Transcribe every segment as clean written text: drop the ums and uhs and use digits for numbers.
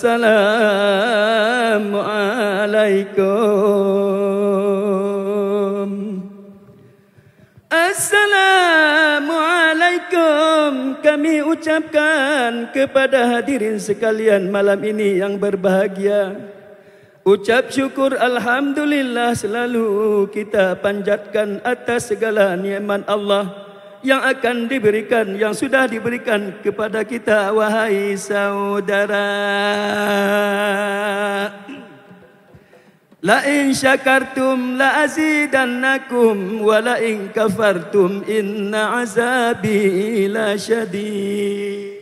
Assalamualaikum. Assalamualaikum kami ucapkan kepada hadirin sekalian malam ini yang berbahagia. Ucap syukur Alhamdulillah selalu kita panjatkan atas segala nikmat Allah yang akan diberikan, yang sudah diberikan kepada kita, wahai saudara. La in syakartum la azidannakum wa la in kafartum inna azabi la syadid.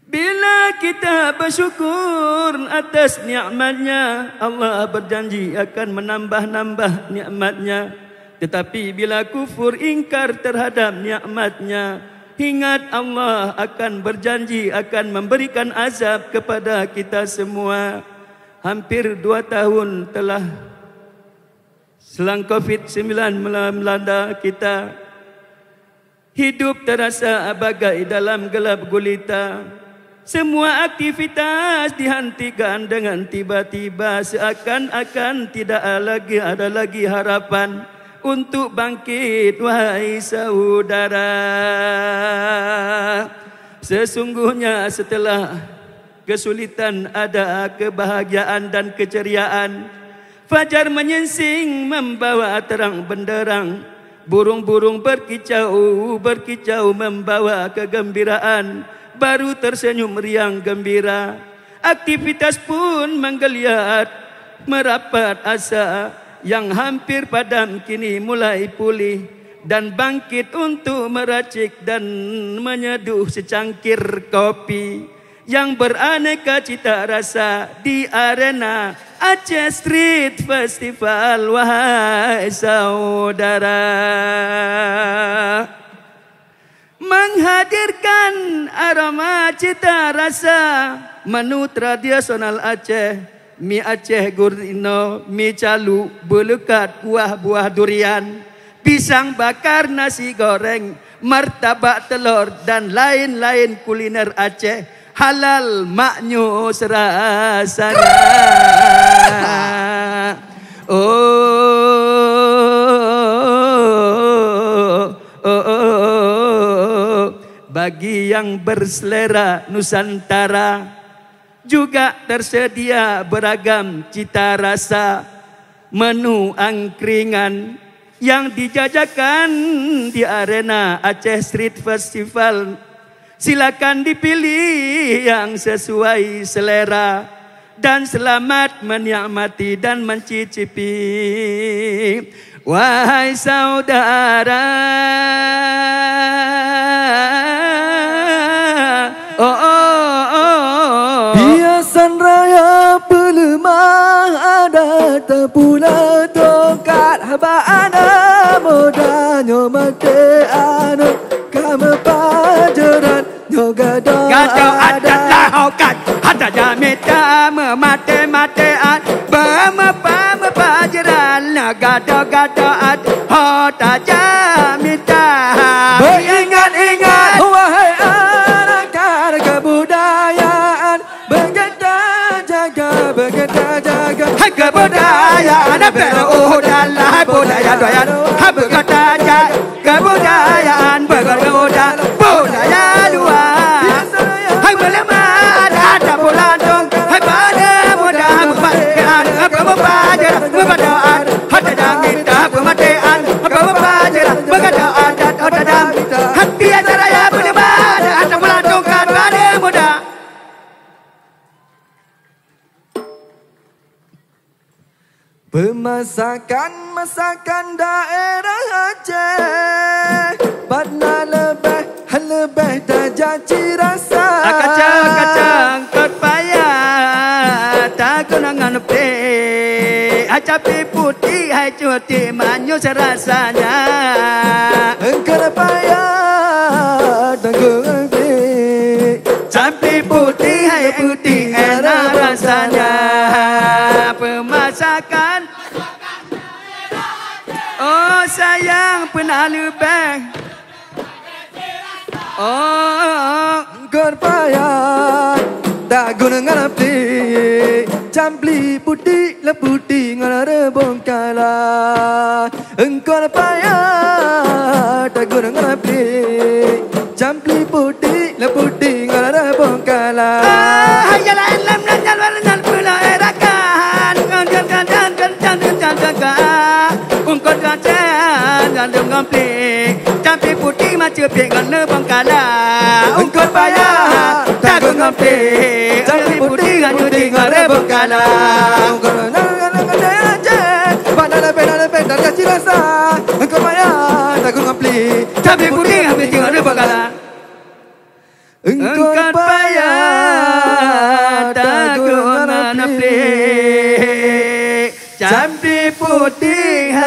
Bila kita bersyukur atas nikmatnya, Allah berjanji akan menambah-nambah nikmatnya. Tetapi bila kufur ingkar terhadap nikmatnya, ingat Allah akan berjanji akan memberikan azab kepada kita semua. Hampir 2 tahun telah selang COVID-19 melanda kita. Hidup terasa bagai dalam gelap gulita. Semua aktivitas dihentikan dengan tiba-tiba, seakan-akan tidak ada lagi harapan untuk bangkit, wahai saudara. Sesungguhnya setelah kesulitan ada kebahagiaan dan keceriaan. Fajar menyingsing membawa terang benderang. Burung-burung berkicau membawa kegembiraan. Baru tersenyum riang gembira. Aktivitas pun menggeliat, merapat asa yang hampir padam kini mulai pulih dan bangkit untuk meracik dan menyeduh secangkir kopi yang beraneka cita rasa di arena Aceh Street Festival, wahai saudara. Menghadirkan aroma cita rasa menu tradisional Aceh, mi Aceh gurino, mi calu, belekat buah-buah durian, pisang bakar, nasi goreng, martabak telur dan lain-lain kuliner Aceh. Halal maknyus rasanya. Bagi yang berselera Nusantara juga tersedia beragam cita rasa menu angkringan yang dijajakan di arena Aceh Street Festival. Silakan dipilih yang sesuai selera dan selamat menikmati dan mencicipi, wahai saudara. Hiasan raya pelemah ada terpula tongkat haba ana modanya mate anu kamu pajaran gado ada laukat ada jamita memate-matean bermepa-mepajaran gado ad hota jamita. Beringat-ingat wahai anak kebudayaan, bergeta jaga kebudayaan berudalah budaya doyan bergeta jaga kebudayaan berudah budaya luar. Hai melemah ada bulan dong, hai pada muda membacakan pemapajaran pembadaan hati damita pematean pemapajaran pembadaan dan hati damita hati acaranya melemah ada bulan dong kan pada muda. Masakan daerah Aceh, badna lebih tajaci rasa. Kacang kot payah tak kenangan pe. Cabai putih hai cuti manis rasanya. Engkau payah tanggung pe. Cabai putih hai putih enak rasanya. Pemasakan oh sayang pernah lebih. Oh, engkau payah tak guna ngalapi Jambli putih lah putih ngara bongkala engkau lah payah tak guna ngalapi Jambli putih lah putih ngara bongkala Hayalah lam nanyal warnal pula erakan Ungkot kacan dan dengan plik Jampi putih macam plik ngana bongkala Ungkot payah tak dengan plik Jampi putih ngana bongkala Ungkot Pendar kasih rasa engkau payah tak guna plik Jampi putih ngana bongkala engkau payah tak guna plik Jampi putih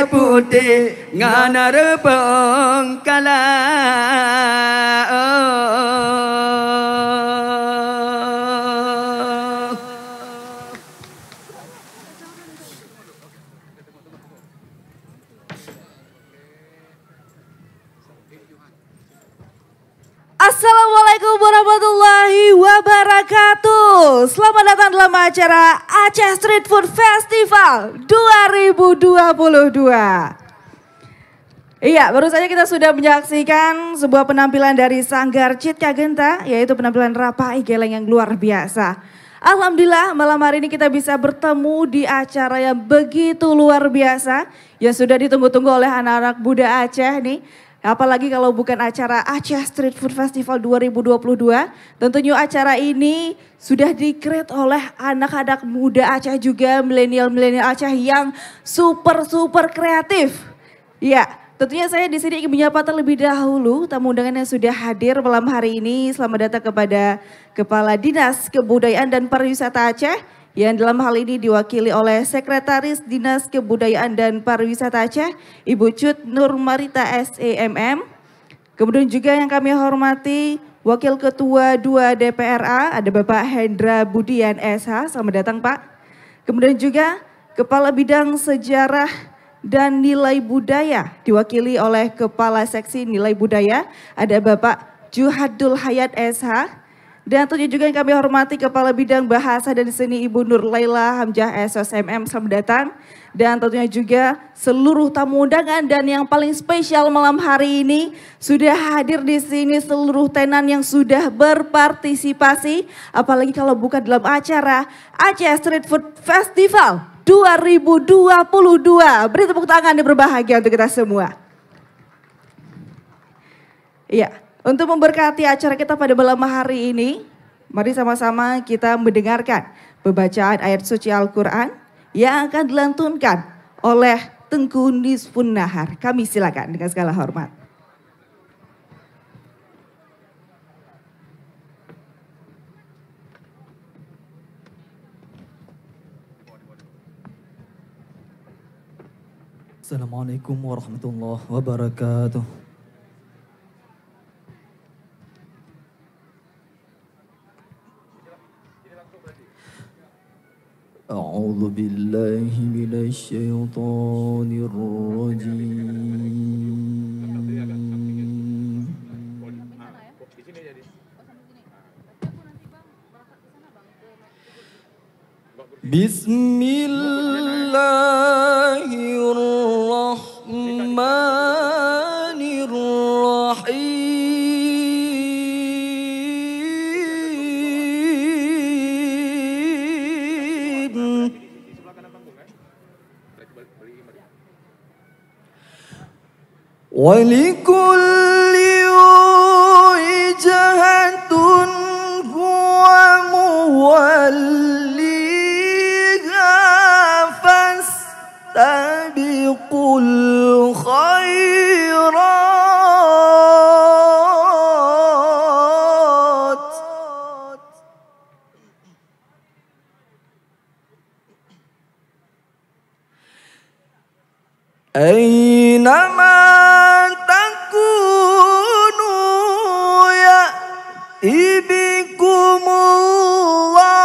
ngana bongkala Assalamualaikum warahmatullahi wabarakatuh. Selamat datang dalam acara Aceh Street Food Festival 2022. Iya, baru saja kita sudah menyaksikan sebuah penampilan dari Sanggar Citka Genta, yaitu penampilan Rapai Geleng yang luar biasa. Alhamdulillah malam hari ini kita bisa bertemu di acara yang begitu luar biasa, yang sudah ditunggu-tunggu oleh anak-anak muda Aceh nih. Apalagi kalau bukan acara Aceh Street Food Festival 2022. Tentunya acara ini sudah di-create oleh anak-anak muda Aceh juga, milenial-milenial Aceh yang super kreatif. Ya, tentunya saya di sini ingin menyapa terlebih dahulu tamu undangan yang sudah hadir malam hari ini. Selamat datang kepada Kepala Dinas Kebudayaan dan Pariwisata Aceh, yang dalam hal ini diwakili oleh Sekretaris Dinas Kebudayaan dan Pariwisata Aceh, Ibu Cut Nurmarita SEMM. Kemudian juga yang kami hormati Wakil Ketua 2 DPRA, ada Bapak Hendra Budian SH, selamat datang Pak. Kemudian juga Kepala Bidang Sejarah dan Nilai Budaya, diwakili oleh Kepala Seksi Nilai Budaya, ada Bapak Juhadul Hayat SH. Dan tentunya juga yang kami hormati Kepala Bidang Bahasa dan Seni Ibu Nur Laila Hamzah SOSMM, selamat datang. Dan tentunya juga seluruh tamu undangan dan yang paling spesial malam hari ini sudah hadir di sini seluruh tenan yang sudah berpartisipasi. Apalagi kalau bukan dalam acara Aceh Street Food Festival 2022. Beri tepuk tangan yang berbahagia untuk kita semua. Iya. Untuk memberkati acara kita pada malam hari ini, mari sama-sama kita mendengarkan pembacaan ayat suci Al-Quran yang akan dilantunkan oleh Tengku Nisfun Nahar. Kami silakan dengan segala hormat. Assalamualaikum warahmatullahi wabarakatuh. أعوذ بالله من الشيطان الرجيم بسم الله الرحمن الرحيم ولكل وجهة هو موليها فاستبقوا الخيرات أينما بكم الله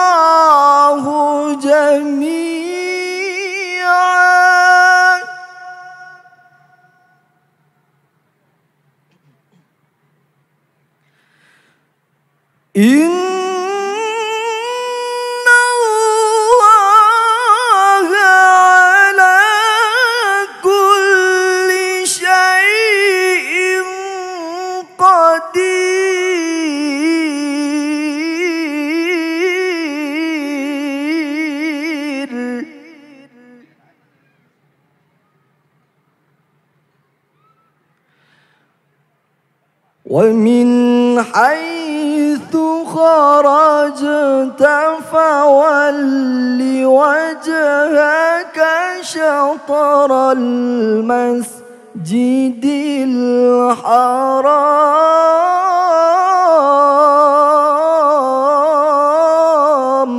جميعا إنه ومن حيث خرجت فول وجهك شطر المسجد الحرام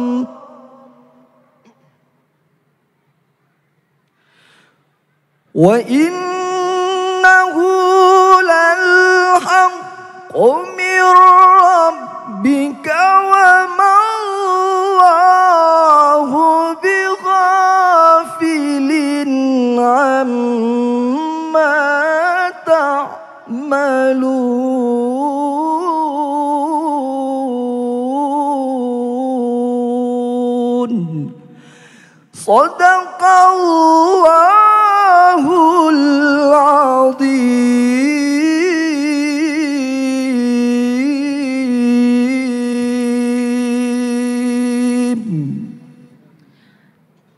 وإنه للحق من ربك وما الله بغافل عما تعملون صدق الله العظيم.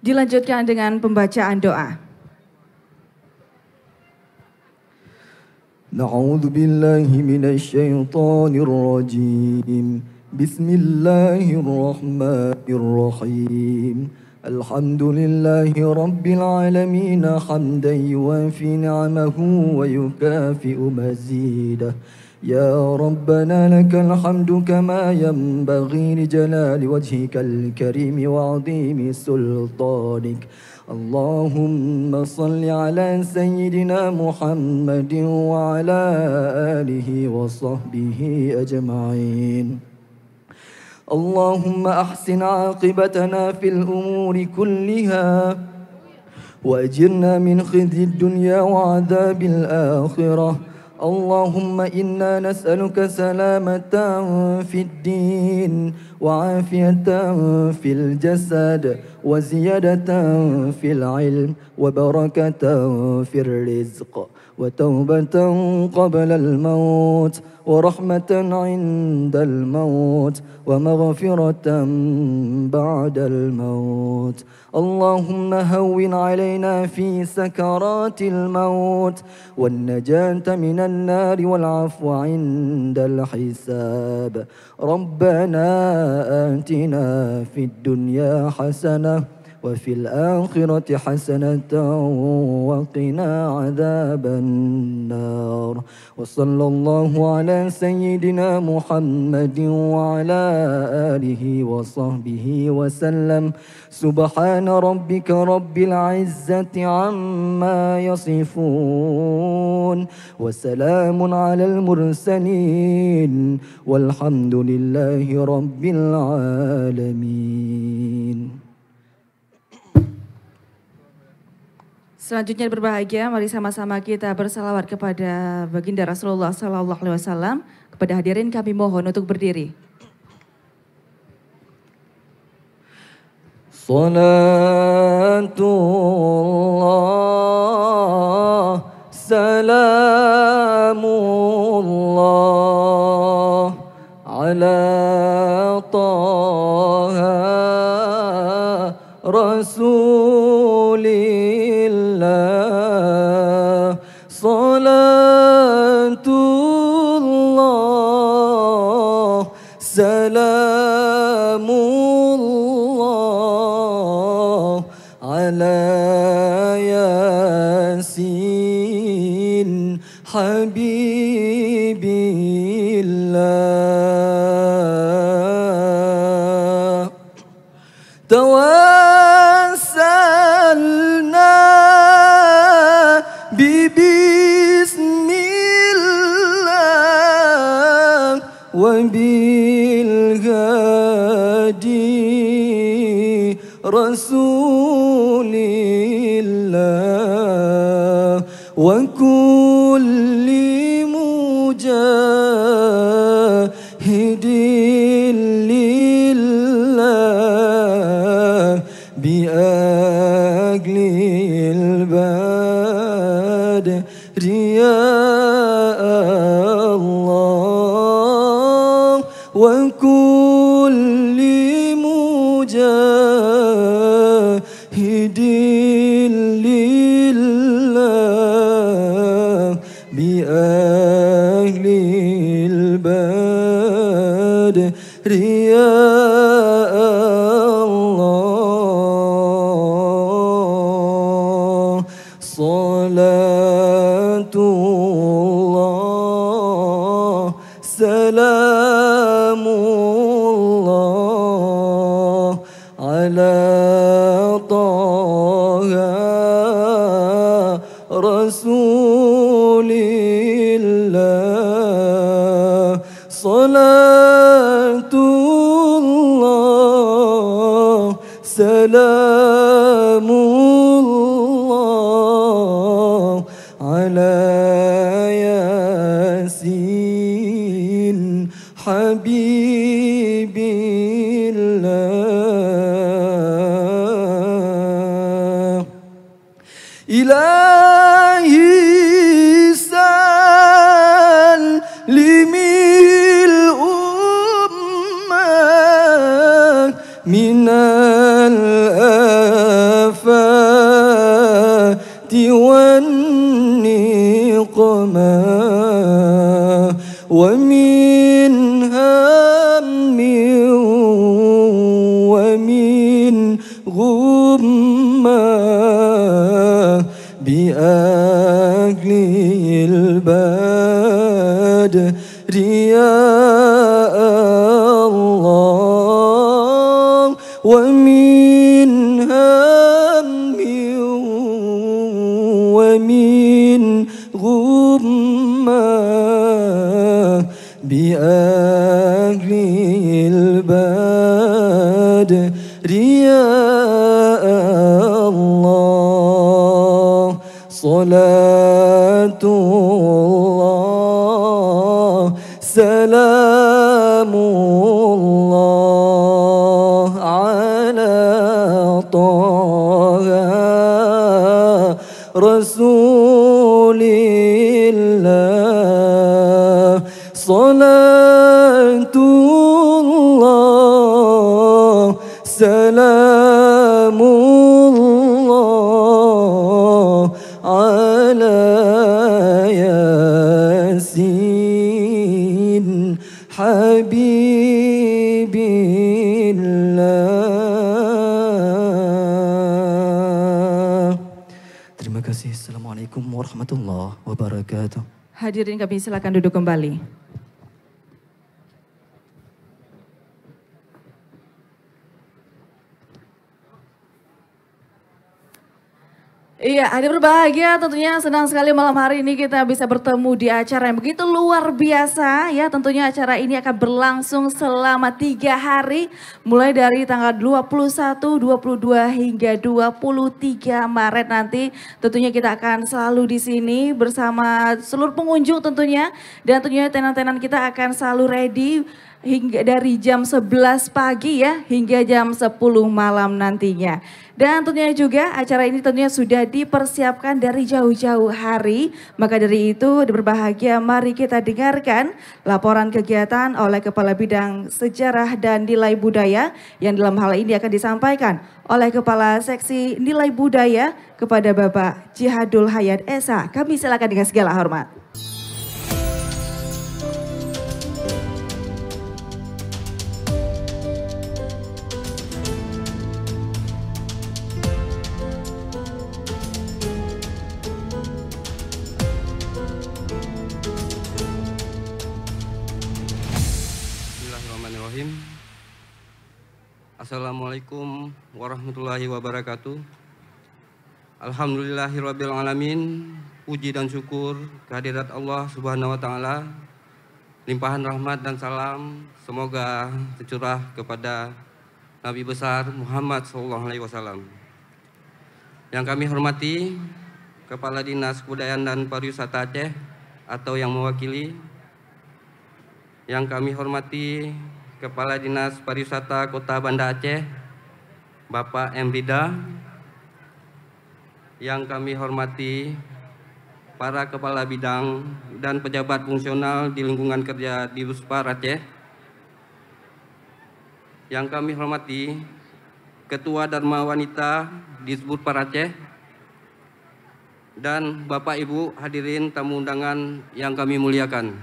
Dilanjutkan dengan pembacaan doa. Na'udzu billahi minasyaitonir rajim. Bismillahirrahmanirrahim. Alhamdulillahi rabbil alamin hamdan yuwafi ni'amahu wa yukafi'u mazidah. يا ربنا لك الحمد كما ينبغي لجلال وجهك الكريم وعظيم سلطانك. اللهم صل على سيدنا محمد وعلى آله وصحبه أجمعين. اللهم أحسن عاقبتنا في الأمور كلها وأجرنا من خزي الدنيا وعذاب الآخرة. اللهم إنا نسألك سلامة في الدين وعافية في الجسد وزيادة في العلم وبركة في الرزق وتوبة قبل الموت ورحمة عند الموت ومغفرة بعد الموت. اللهم هون علينا في سكرات الموت والنجاة من النار والعفو عند الحساب. ربنا آتنا في الدنيا حسنة وفي الآخرة حسنة وقنا عذاب النار. وصلى الله على سيدنا محمد وعلى آله وصحبه وسلم. سبحان ربك رب العزة عما يصفون وسلام على المرسلين والحمد لله رب العالمين. Selanjutnya berbahagia, mari sama-sama kita bersalawat kepada baginda Rasulullah SAW. Kepada hadirin kami mohon untuk berdiri. Salatullah, salamullah ala Taha Rasulillah. Salatullah, salamullah ala Yasin Habibillah. Tawassalna bismillah wa bil hadi rasulillah wa kulli mujahidin lillah bi aglil badri ya Allah wa kulli mujahidin lillah bi بأهل البدر يا الله صلاة الله سلام الله على طه رسول الله صلاة الله سلام الله على ياسين حبيب الله إلهي سلم الأمة من الآفات والنقمة ومن هم ومن غمة بأهل البدر يا الله ومن هم ومن غمة بأهل البدر يا الله صلاة الله سلام الله على طه رسول الله صلاة الله سلام الله على ياسين حبيب الله. Terima kasih. Assalamualaikum warahmatullahi wabarakatuh. Hadirin kami silakan duduk kembali. Iya, hadir berbahagia, tentunya senang sekali malam hari ini kita bisa bertemu di acara yang begitu luar biasa ya. Tentunya acara ini akan berlangsung selama 3 hari, mulai dari tanggal 21, 22 hingga 23 Maret nanti. Tentunya kita akan selalu di sini bersama seluruh pengunjung tentunya, dan tentunya tenan-tenan kita akan selalu ready hingga dari jam 11 pagi ya hingga jam 10 malam nantinya. Dan tentunya juga acara ini tentunya sudah dipersiapkan dari jauh-jauh hari. Maka dari itu berbahagia mari kita dengarkan laporan kegiatan oleh Kepala Bidang Sejarah dan Nilai Budaya yang dalam hal ini akan disampaikan oleh Kepala Seksi Nilai Budaya kepada Bapak Jihadul Hayat Esa. Kami silakan dengan segala hormat. Assalamualaikum warahmatullahi wabarakatuh. Alhamdulillahirabbil alamin. Puji dan syukur kehadirat Allah Subhanahu wa taala. Limpahan rahmat dan salam semoga tercurah kepada Nabi besar Muhammad sallallahu alaihi wasallam. Yang kami hormati Kepala Dinas Kebudayaan dan Pariwisata Aceh atau yang mewakili. Yang kami hormati Kepala Dinas Pariwisata Kota Banda Aceh, Bapak M. Rida. Yang kami hormati para Kepala Bidang dan pejabat fungsional di lingkungan kerja di Buspar Aceh. Yang kami hormati Ketua Dharma Wanita di Buspar Aceh, dan Bapak Ibu hadirin tamu undangan yang kami muliakan.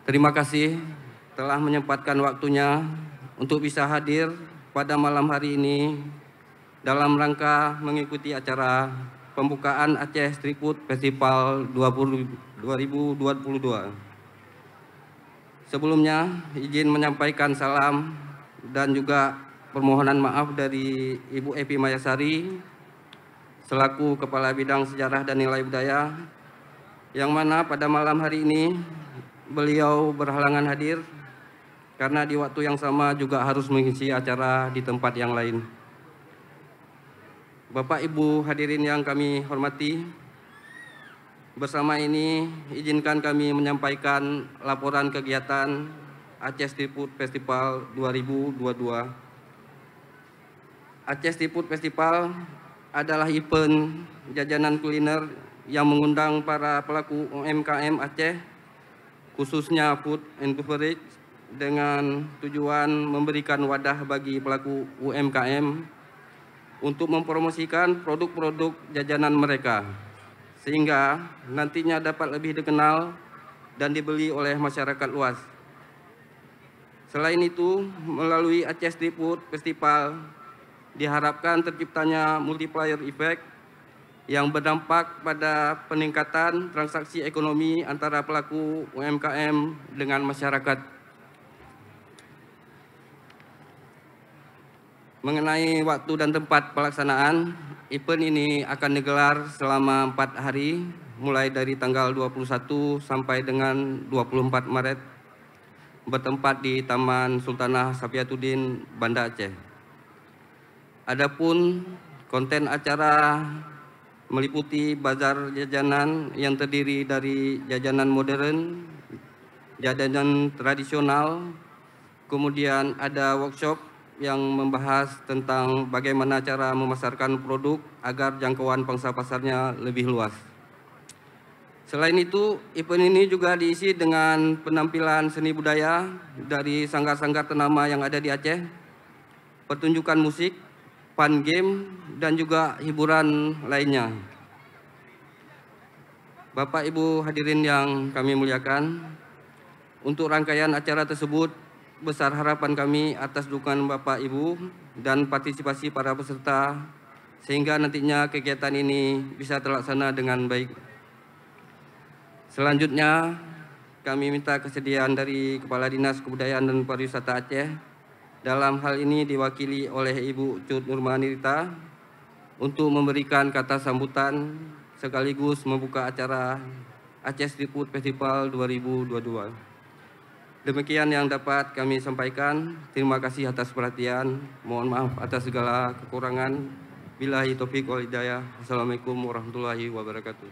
Terima kasih telah menyempatkan waktunya untuk bisa hadir pada malam hari ini dalam rangka mengikuti acara pembukaan Aceh Street Food Festival 2022. Sebelumnya izin menyampaikan salam dan juga permohonan maaf dari Ibu Epi Mayasari selaku Kepala Bidang Sejarah dan Nilai Budaya, yang mana pada malam hari ini beliau berhalangan hadir karena di waktu yang sama juga harus mengisi acara di tempat yang lain. Bapak Ibu hadirin yang kami hormati, bersama ini izinkan kami menyampaikan laporan kegiatan Aceh Street Food Festival 2022. Aceh Street Food Festival adalah event jajanan kuliner yang mengundang para pelaku UMKM Aceh, khususnya food and beverage, dengan tujuan memberikan wadah bagi pelaku UMKM untuk mempromosikan produk-produk jajanan mereka, sehingga nantinya dapat lebih dikenal dan dibeli oleh masyarakat luas. Selain itu, melalui Aceh Street Food Festival diharapkan terciptanya multiplier effect yang berdampak pada peningkatan transaksi ekonomi antara pelaku UMKM dengan masyarakat. Mengenai waktu dan tempat pelaksanaan, event ini akan digelar selama 4 hari, mulai dari tanggal 21 sampai dengan 24 Maret, bertempat di Taman Sultanah Sapiatuddin, Banda Aceh. Adapun konten acara meliputi bazar jajanan yang terdiri dari jajanan modern, jajanan tradisional, kemudian ada workshop yang membahas tentang bagaimana cara memasarkan produk agar jangkauan pangsa pasarnya lebih luas. Selain itu, event ini juga diisi dengan penampilan seni budaya dari sanggar-sanggar ternama yang ada di Aceh, pertunjukan musik, fun game, dan juga hiburan lainnya. Bapak Ibu hadirin yang kami muliakan, untuk rangkaian acara tersebut, besar harapan kami atas dukungan Bapak Ibu dan partisipasi para peserta, sehingga nantinya kegiatan ini bisa terlaksana dengan baik. Selanjutnya, kami minta kesediaan dari Kepala Dinas Kebudayaan dan Pariwisata Aceh, dalam hal ini diwakili oleh Ibu Cut Nurmanirita, untuk memberikan kata sambutan sekaligus membuka acara Aceh Street Food Festival 2022. Demikian yang dapat kami sampaikan. Terima kasih atas perhatian. Mohon maaf atas segala kekurangan. Billahi taufiq wal hidayah. Assalamualaikum warahmatullahi wabarakatuh.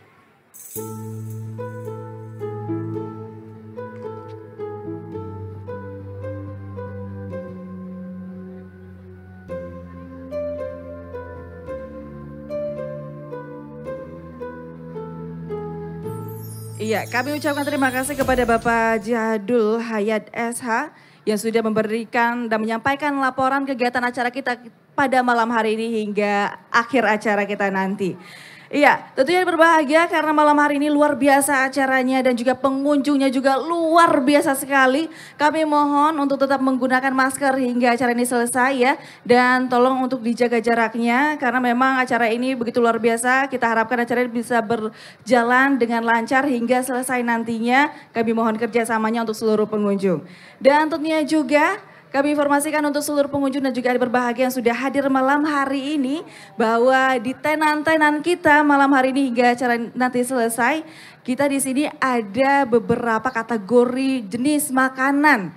Iya, kami ucapkan terima kasih kepada Bapak Jadul Hayat SH yang sudah memberikan dan menyampaikan laporan kegiatan acara kita pada malam hari ini hingga akhir acara kita nanti. Iya, tentunya berbahagia karena malam hari ini luar biasa acaranya dan juga pengunjungnya juga luar biasa sekali. Kami mohon untuk tetap menggunakan masker hingga acara ini selesai ya. Dan tolong untuk dijaga jaraknya karena memang acara ini begitu luar biasa. Kita harapkan acara ini bisa berjalan dengan lancar hingga selesai nantinya. Kami mohon kerjasamanya untuk seluruh pengunjung. Dan tentunya juga kami informasikan untuk seluruh pengunjung dan juga berbahagia yang sudah hadir malam hari ini bahwa di tenan-tenan kita malam hari ini hingga acara nanti selesai, kita di sini ada beberapa kategori jenis makanan.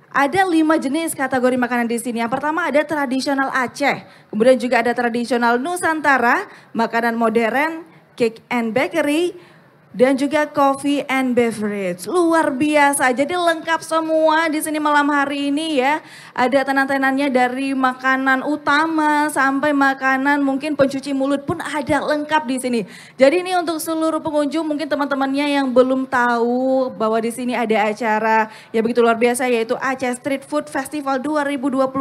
Ada 5 jenis kategori makanan di sini. Yang pertama ada tradisional Aceh, kemudian juga ada tradisional Nusantara, makanan modern, cake and bakery, dan juga coffee and beverage. Luar biasa. Jadi lengkap semua di sini malam hari ini ya. Ada tenan-tenannya dari makanan utama sampai makanan mungkin pencuci mulut pun ada lengkap di sini. Jadi ini untuk seluruh pengunjung mungkin teman-temannya yang belum tahu bahwa di sini ada acara ya begitu luar biasa yaitu Aceh Street Food Festival 2022.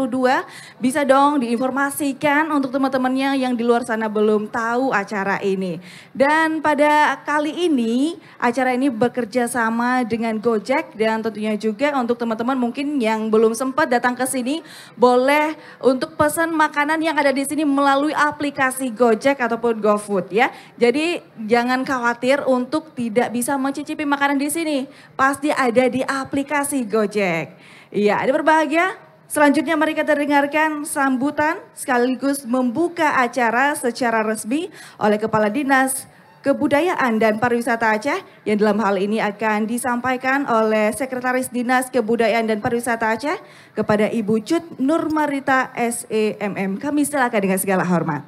Bisa dong diinformasikan untuk teman-temannya yang di luar sana belum tahu acara ini. Dan pada kali ini acara ini bekerja sama dengan Gojek dan tentunya juga untuk teman-teman mungkin yang belum sempat datang ke sini boleh untuk pesan makanan yang ada di sini melalui aplikasi Gojek ataupun GoFood ya. Jadi jangan khawatir untuk tidak bisa mencicipi makanan di sini. Pasti ada di aplikasi Gojek. Iya, ada berbahagia. Selanjutnya mari kita dengarkan sambutan sekaligus membuka acara secara resmi oleh Kepala Dinas Kebudayaan dan Pariwisata Aceh yang dalam hal ini akan disampaikan oleh Sekretaris Dinas Kebudayaan dan Pariwisata Aceh kepada Ibu Cut Nurmarita SEMM. Kami silakan dengan segala hormat.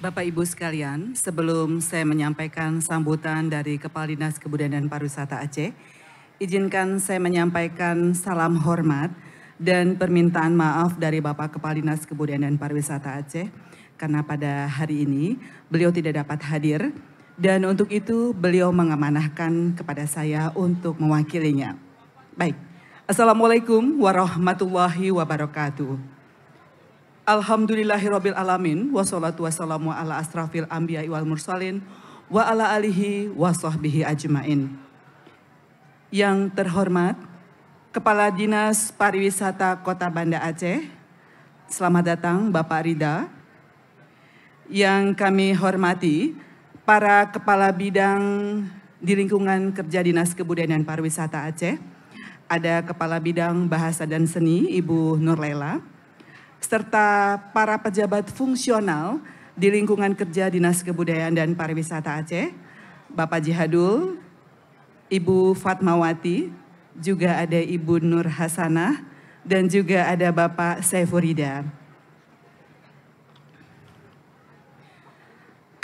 Bapak Ibu sekalian, sebelum saya menyampaikan sambutan dari Kepala Dinas Kebudayaan dan Pariwisata Aceh, izinkan saya menyampaikan salam hormat dan permintaan maaf dari Bapak Kepala Dinas Kebudayaan dan Pariwisata Aceh karena pada hari ini beliau tidak dapat hadir dan untuk itu beliau mengamanahkan kepada saya untuk mewakilinya. Baik, Assalamualaikum warahmatullahi wabarakatuh. Alhamdulillahirabbil alamin wassalatu wassalamu ala asrafil anbiya'i wal mursalin wa ala alihi wa sahbihi ajmain. Yang terhormat Kepala Dinas Pariwisata Kota Banda Aceh, selamat datang Bapak Rida. Yang kami hormati para kepala bidang di lingkungan kerja Dinas Kebudayaan dan Pariwisata Aceh, ada Kepala Bidang Bahasa dan Seni Ibu Nurlela, serta para pejabat fungsional di lingkungan kerja Dinas Kebudayaan dan Pariwisata Aceh, Bapak Jihadul, Ibu Fatmawati, juga ada Ibu Nur Hasanah, dan juga ada Bapak Saifurida.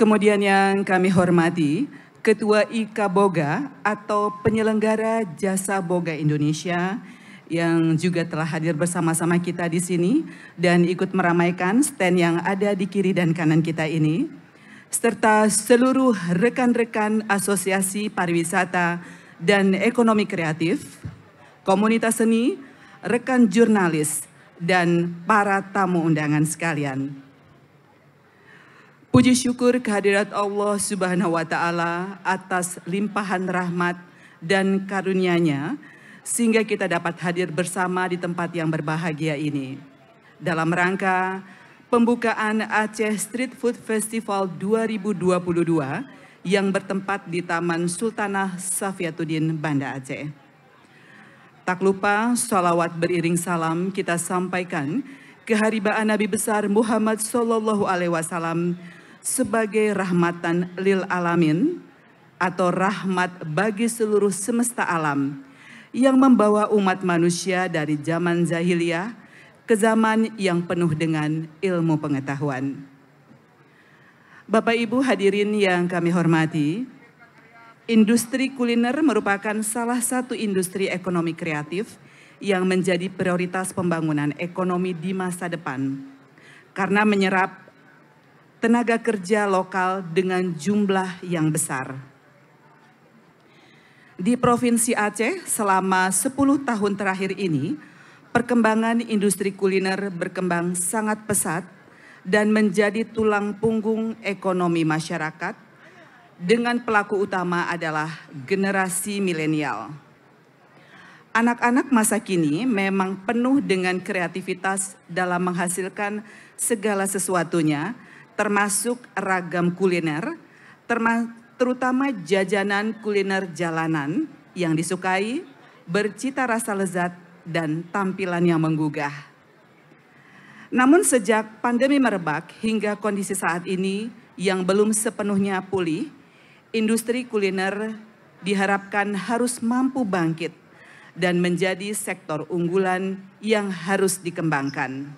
Kemudian yang kami hormati, Ketua IKA Boga atau Penyelenggara Jasa Boga Indonesia, yang juga telah hadir bersama-sama kita di sini dan ikut meramaikan stand yang ada di kiri dan kanan kita ini, serta seluruh rekan-rekan asosiasi pariwisata dan ekonomi kreatif, komunitas seni, rekan jurnalis, dan para tamu undangan sekalian. Puji syukur kehadirat Allah Subhanahu wa Ta'ala atas limpahan rahmat dan karunia-Nya sehingga kita dapat hadir bersama di tempat yang berbahagia ini dalam rangka pembukaan Aceh Street Food Festival 2022 yang bertempat di Taman Sultanah Safiatuddin Banda Aceh. Tak lupa sholawat beriring salam kita sampaikan keharibaan Nabi besar Muhammad Sallallahu Alaihi Wasallam sebagai rahmatan lil alamin atau rahmat bagi seluruh semesta alam, yang membawa umat manusia dari zaman jahiliyah ke zaman yang penuh dengan ilmu pengetahuan. Bapak Ibu hadirin yang kami hormati, industri kuliner merupakan salah satu industri ekonomi kreatif yang menjadi prioritas pembangunan ekonomi di masa depan karena menyerap tenaga kerja lokal dengan jumlah yang besar. Di Provinsi Aceh selama 10 tahun terakhir ini, perkembangan industri kuliner berkembang sangat pesat dan menjadi tulang punggung ekonomi masyarakat dengan pelaku utama adalah generasi milenial. Anak-anak masa kini memang penuh dengan kreativitas dalam menghasilkan segala sesuatunya, termasuk ragam kuliner, terutama jajanan kuliner jalanan yang disukai, bercita rasa lezat, dan tampilan yang menggugah. Namun sejak pandemi merebak hingga kondisi saat ini yang belum sepenuhnya pulih, industri kuliner diharapkan harus mampu bangkit dan menjadi sektor unggulan yang harus dikembangkan.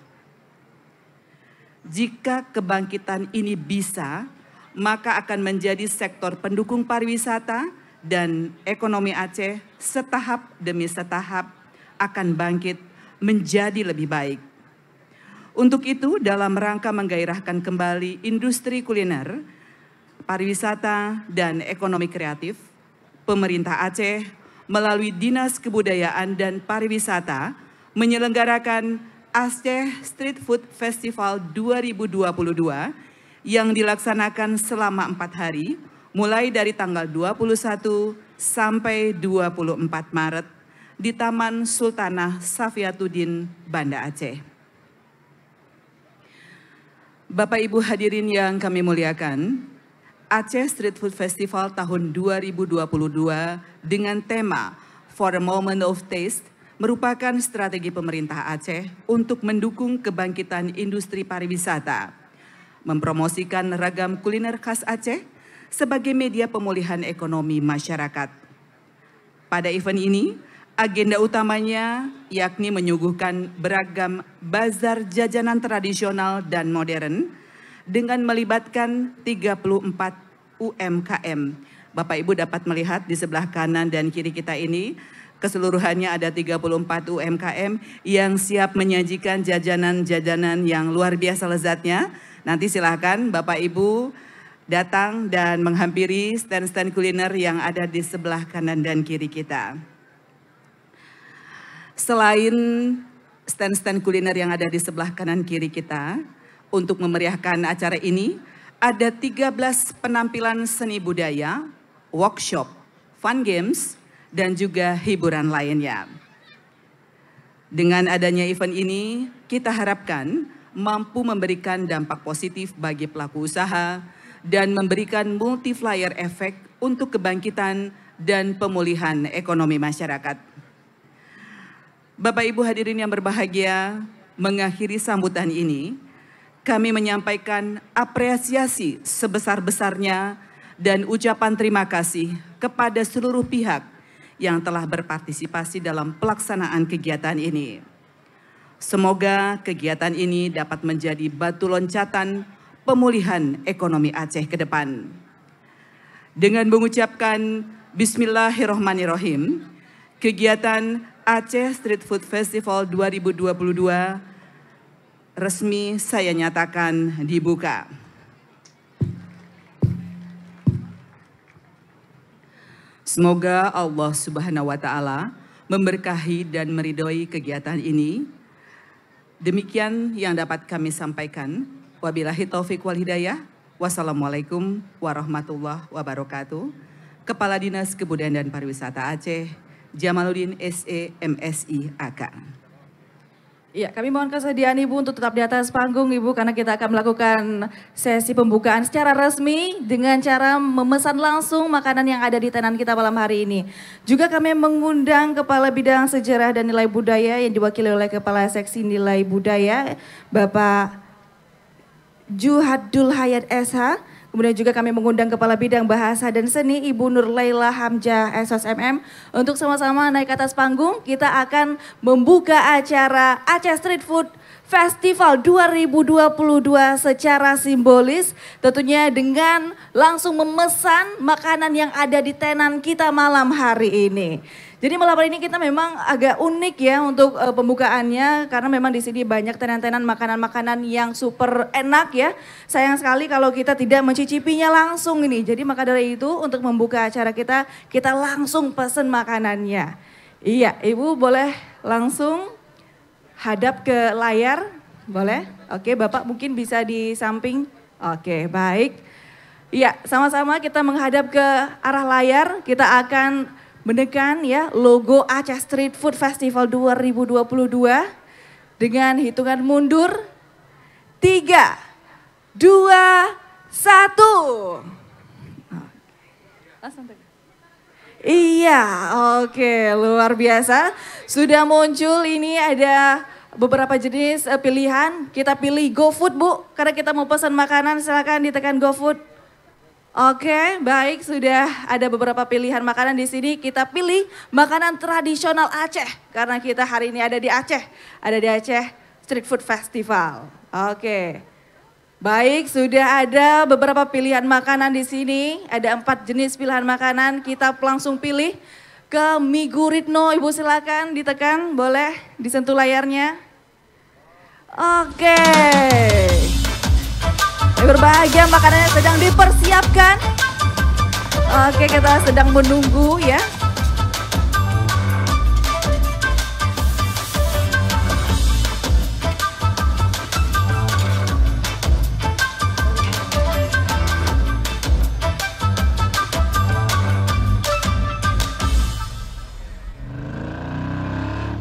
Jika kebangkitan ini bisa, maka akan menjadi sektor pendukung pariwisata dan ekonomi Aceh setahap demi setahap akan bangkit menjadi lebih baik. Untuk itu, dalam rangka menggairahkan kembali industri kuliner, pariwisata, dan ekonomi kreatif, pemerintah Aceh melalui Dinas Kebudayaan dan Pariwisata menyelenggarakan Aceh Street Food Festival 2022 yang dilaksanakan selama 4 hari, mulai dari tanggal 21 sampai 24 Maret di Taman Sultanah Safiatuddin, Banda Aceh. Bapak Ibu hadirin yang kami muliakan, Aceh Street Food Festival tahun 2022 dengan tema For a Moment of Taste merupakan strategi pemerintah Aceh untuk mendukung kebangkitan industri pariwisata, mempromosikan ragam kuliner khas Aceh sebagai media pemulihan ekonomi masyarakat. Pada event ini, agenda utamanya yakni menyuguhkan beragam bazar jajanan tradisional dan modern dengan melibatkan 34 UMKM. Bapak Ibu dapat melihat di sebelah kanan dan kiri kita ini, keseluruhannya ada 34 UMKM yang siap menyajikan jajanan-jajanan yang luar biasa lezatnya. Nanti silakan Bapak Ibu datang dan menghampiri stand-stand kuliner yang ada di sebelah kanan dan kiri kita. Selain stand-stand kuliner yang ada di sebelah kanan kiri kita, untuk memeriahkan acara ini, ada 13 penampilan seni budaya, workshop, fun games, dan juga hiburan lainnya. Dengan adanya event ini, kita harapkan mampu memberikan dampak positif bagi pelaku usaha dan memberikan multiplier efek untuk kebangkitan dan pemulihan ekonomi masyarakat. Bapak Ibu hadirin yang berbahagia, mengakhiri sambutan ini, kami menyampaikan apresiasi sebesar-besarnya dan ucapan terima kasih kepada seluruh pihak yang telah berpartisipasi dalam pelaksanaan kegiatan ini. Semoga kegiatan ini dapat menjadi batu loncatan pemulihan ekonomi Aceh ke depan. Dengan mengucapkan Bismillahirrahmanirrahim, kegiatan Aceh Street Food Festival 2022 resmi saya nyatakan dibuka. Semoga Allah Subhanahu wa Ta'ala memberkahi dan meridhoi kegiatan ini. Demikian yang dapat kami sampaikan. Wabillahi taufik wal hidayah. Wassalamualaikum warahmatullahi wabarakatuh. Kepala Dinas Kebudayaan dan Pariwisata Aceh, Jamaluddin SE MSI AK. Ya, kami mohon kesediaan Ibu untuk tetap di atas panggung Ibu, karena kita akan melakukan sesi pembukaan secara resmi dengan cara memesan langsung makanan yang ada di tenan kita malam hari ini. Juga kami mengundang Kepala Bidang Sejarah dan Nilai Budaya yang diwakili oleh Kepala Seksi Nilai Budaya, Bapak Juhadul Hayat SH. Kemudian juga kami mengundang Kepala Bidang Bahasa dan Seni Ibu Nur Laila Hamzah SSMM untuk sama-sama naik ke atas panggung. Kita akan membuka acara Aceh Street Food Festival 2022 secara simbolis, tentunya dengan langsung memesan makanan yang ada di tenan kita malam hari ini. Jadi malam hari ini kita memang agak unik ya untuk pembukaannya, karena memang di sini banyak tenan-tenan makanan-makanan yang super enak ya. Sayang sekali kalau kita tidak mencicipinya langsung ini. Jadi maka dari itu untuk membuka acara kita langsung pesen makanannya. Iya, Ibu boleh langsung hadap ke layar, boleh? Oke, Bapak mungkin bisa di samping. Oke, baik. Iya, sama-sama kita menghadap ke arah layar, kita akan menekan ya logo Aceh Street Food Festival 2022 dengan hitungan mundur 3, 2, 1. Iya, oke, luar biasa. Sudah muncul ini ada beberapa jenis pilihan. Kita pilih GoFood, Bu, karena kita mau pesan makanan, silakan ditekan GoFood. Oke, baik, sudah ada beberapa pilihan makanan di sini. Kita pilih makanan tradisional Aceh karena kita hari ini ada di Aceh. Ada di Aceh Street Food Festival. Oke. Baik, sudah ada beberapa pilihan makanan di sini. Ada 4 jenis pilihan makanan. Kita langsung pilih ke mie guritno. Ibu silakan ditekan, boleh disentuh layarnya. Oke. Berbahagia makanannya sedang dipersiapkan. Oke, kita sedang menunggu ya.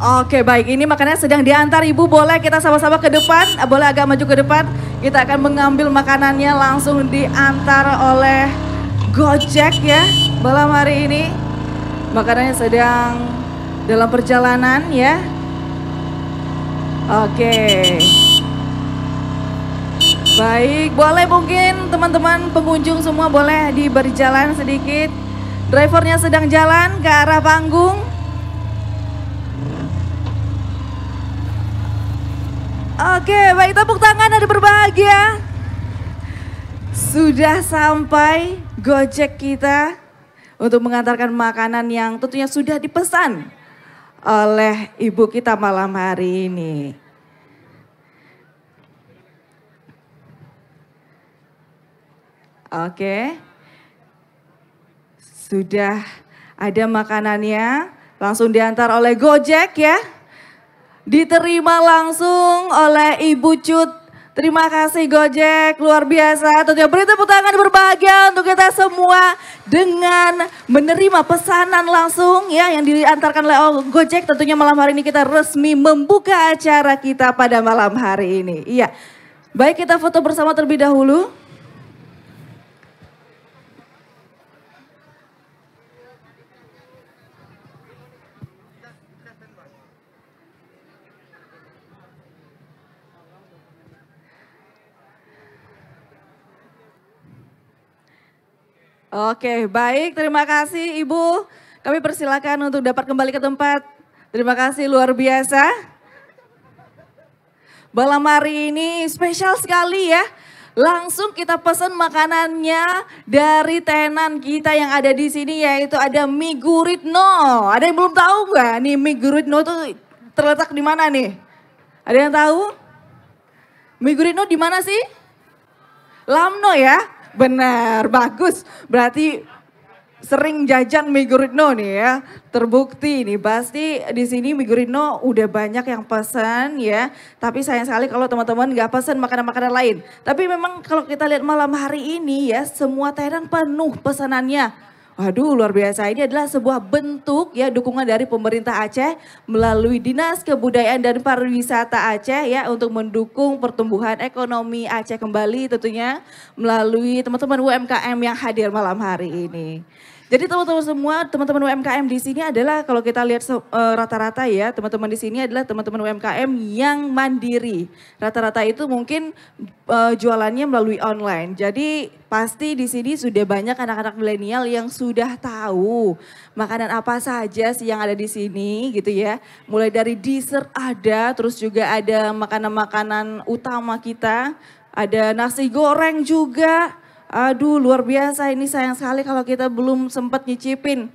Oke, baik, ini makanannya sedang diantar. Ibu boleh kita sama-sama ke depan, boleh agak maju ke depan. Kita akan mengambil makanannya langsung diantar oleh Gojek ya malam hari ini. Makanannya sedang dalam perjalanan ya. Oke. Baik, boleh mungkin teman-teman pengunjung semua boleh diberi jalan sedikit. Drivernya sedang jalan ke arah panggung. Oke, baik, tepuk tangan ada berbahagia. Sudah sampai Gojek kita untuk mengantarkan makanan yang tentunya sudah dipesan oleh ibu kita malam hari ini. Oke. Sudah ada makanannya, langsung diantar oleh Gojek ya. Diterima langsung oleh Ibu Cut. Terima kasih Gojek, luar biasa. Tentunya beri tepuk tangan berbahagia untuk kita semua dengan menerima pesanan langsung ya yang diantarkan oleh Gojek. Tentunya malam hari ini kita resmi membuka acara kita pada malam hari ini. Iya, baik, kita foto bersama terlebih dahulu. Oke, baik, terima kasih Ibu. Kami persilakan untuk dapat kembali ke tempat. Terima kasih luar biasa. Malam hari ini spesial sekali ya. Langsung kita pesan makanannya dari tenan kita yang ada di sini, yaitu ada mie guritno. Ada yang belum tahu nggak nih mie guritno itu terletak di mana nih? Ada yang tahu? Mie guritno di mana sih? Lamno ya? Benar, bagus. Berarti sering jajan mie guritno nih ya. Terbukti nih, pasti di sini mie guritno udah banyak yang pesan ya. Tapi sayang sekali kalau teman-teman nggak pesan makanan-makanan lain. Tapi memang kalau kita lihat malam hari ini ya, semua tenan penuh pesanannya. Waduh, luar biasa. Ini adalah sebuah bentuk ya dukungan dari pemerintah Aceh melalui Dinas Kebudayaan dan Pariwisata Aceh ya untuk mendukung pertumbuhan ekonomi Aceh kembali tentunya melalui teman-teman UMKM yang hadir malam hari ini. Jadi teman-teman semua, teman-teman UMKM di sini adalah kalau kita lihat rata-rata ya, teman-teman di sini adalah teman-teman UMKM yang mandiri. Rata-rata itu mungkin jualannya melalui online. Jadi pasti di sini sudah banyak anak-anak milenial yang sudah tahu makanan apa saja sih yang ada di sini gitu ya. Mulai dari dessert ada, terus juga ada makanan-makanan utama kita, ada nasi goreng juga. Aduh, luar biasa, ini sayang sekali kalau kita belum sempat nyicipin.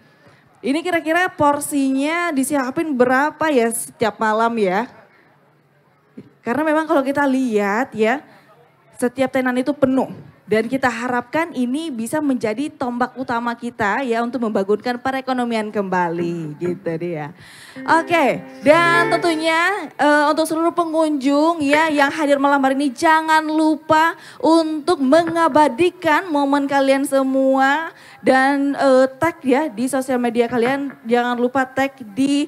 Ini kira-kira porsinya disiapin berapa ya setiap malam ya? Karena memang kalau kita lihat ya, setiap tenan itu penuh. Dan kita harapkan ini bisa menjadi tombak utama kita ya untuk membangunkan perekonomian kembali gitu dia. Oke, dan tentunya untuk seluruh pengunjung ya yang hadir malam hari ini jangan lupa untuk mengabadikan momen kalian semua dan tag ya di sosial media kalian. Jangan lupa tag di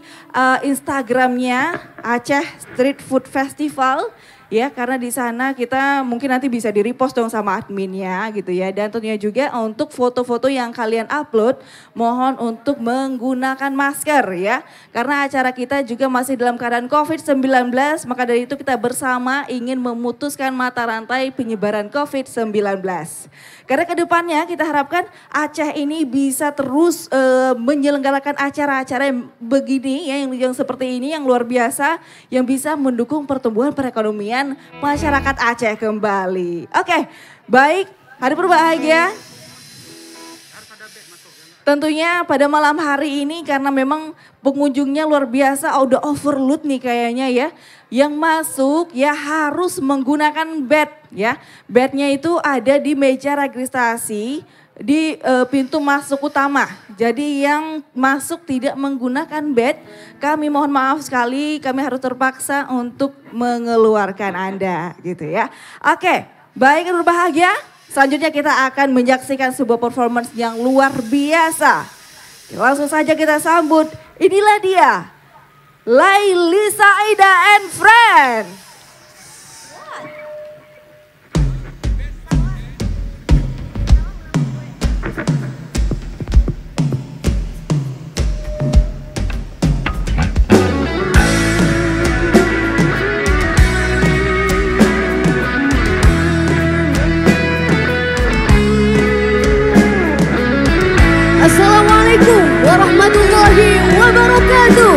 Instagramnya Aceh Street Food Festival. Ya, karena di sana kita mungkin nanti bisa di-repost dong sama adminnya gitu ya. Dan tentunya juga untuk foto-foto yang kalian upload, mohon untuk menggunakan masker ya. Karena acara kita juga masih dalam keadaan COVID-19, maka dari itu kita bersama ingin memutuskan mata rantai penyebaran COVID-19. Karena kedepannya kita harapkan Aceh ini bisa terus menyelenggarakan acara-acara yang begini ya, yang seperti ini, yang luar biasa, yang bisa mendukung pertumbuhan perekonomian masyarakat Aceh kembali. Oke, baik, hari berbahagia. Tentunya pada malam hari ini karena memang pengunjungnya luar biasa, udah overload nih kayaknya ya. Yang masuk ya harus menggunakan bed ya. Bednya itu ada di meja registrasi di pintu masuk utama. Jadi yang masuk tidak menggunakan bed, kami mohon maaf sekali, kami harus terpaksa untuk mengeluarkan Anda gitu ya. Oke, baik berbahagia. Selanjutnya kita akan menyaksikan sebuah performance yang luar biasa. Langsung saja kita sambut, inilah dia, Lailisa Aida and Friends. Assalamualaikum warahmatullahi wabarakatuh.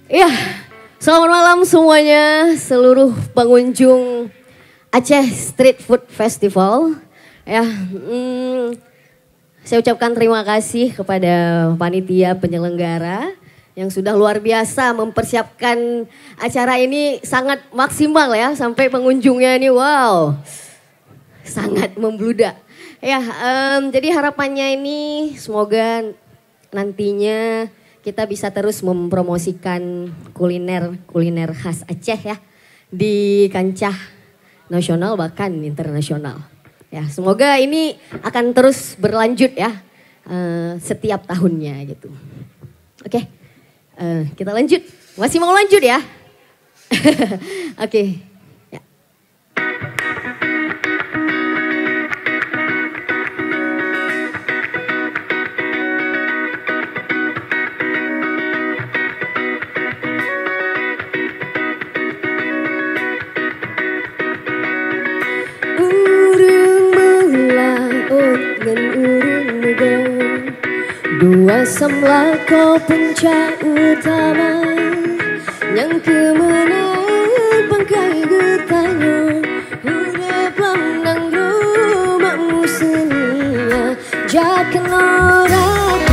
Ya, selamat malam semuanya, seluruh pengunjung Aceh Street Food Festival. Ya, saya ucapkan terima kasih kepada panitia penyelenggara yang sudah luar biasa mempersiapkan acara ini sangat maksimal ya, sampai pengunjungnya ini wow, sangat membludak. Ya, jadi harapannya ini semoga nantinya kita bisa terus mempromosikan kuliner khas Aceh ya di kancah nasional bahkan internasional. Ya, semoga ini akan terus berlanjut ya setiap tahunnya gitu. Oke, kita lanjut. Masih mau lanjut ya? Oke. Ya. Dua semlah kau puncak utama yang kemenang bangkai getahnya udah pandang rumahmu senia jakan orang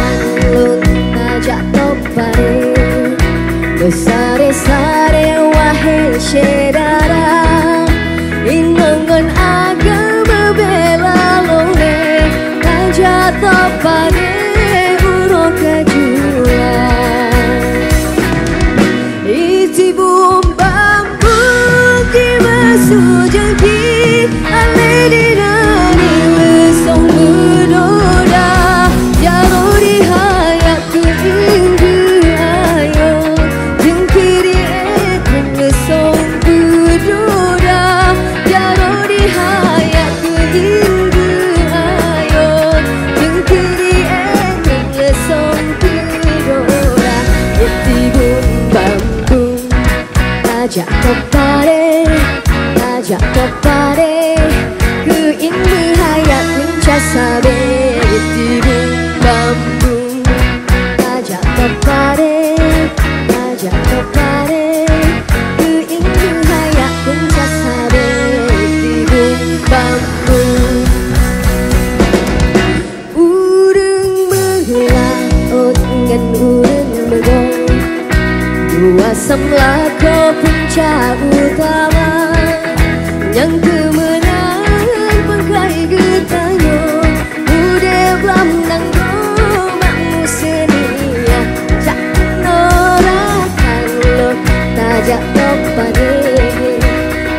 Besare-sare wahai saudara, inongon agama bela lore, jatuh pada urung kejula. Isi bumbamu di masuk jangki, ale di nani lesong berdoda, jauh di hayat keinggu ayo, jengkiri ekeng lesong berdoda, jauh di hayat keinggu ayo, jengkiri ekeng lesong berdoda. Iti bumbambung tajak kepare, tajak kepare, keingu hayat mencasabe. Iti bumbambung tajak kepare, tajak kepare, keingu hayat mencasabe. Iti bumbambung urung mengelaut ngan urung megong, dua semlako puncak utama, yang kemenangan bangkai getanyo, udah belam nanggo makmu senia, jak norakan lo tajak topane.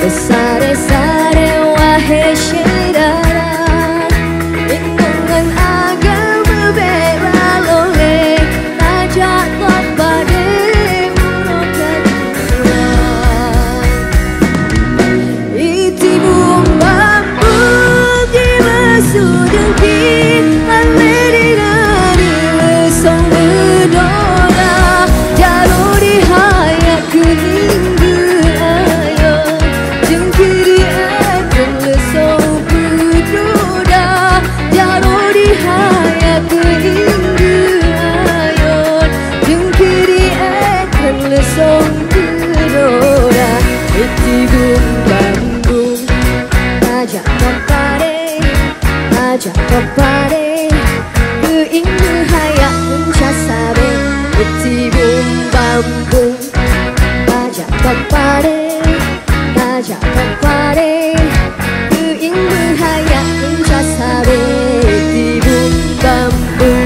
Besare-sare wahai saudara, inongan agama bela lore, tajak topane urung kejula. Iti bumbambu di masuk jengki, ale di nani lesong berdoa, jauh di hayat keinggu ayo, jengkiri ekeng lesong berdoa, jauh di hayat keinggu ayo, jengkiri ekeng lesong berdoa. Iti bumbambung tajak kepare, tajak kepare, keingu hayat mencasabe. Iti bumbambung tajak kepare, tajak kepare, keingu hayat mencasabe. Iti bumbambung.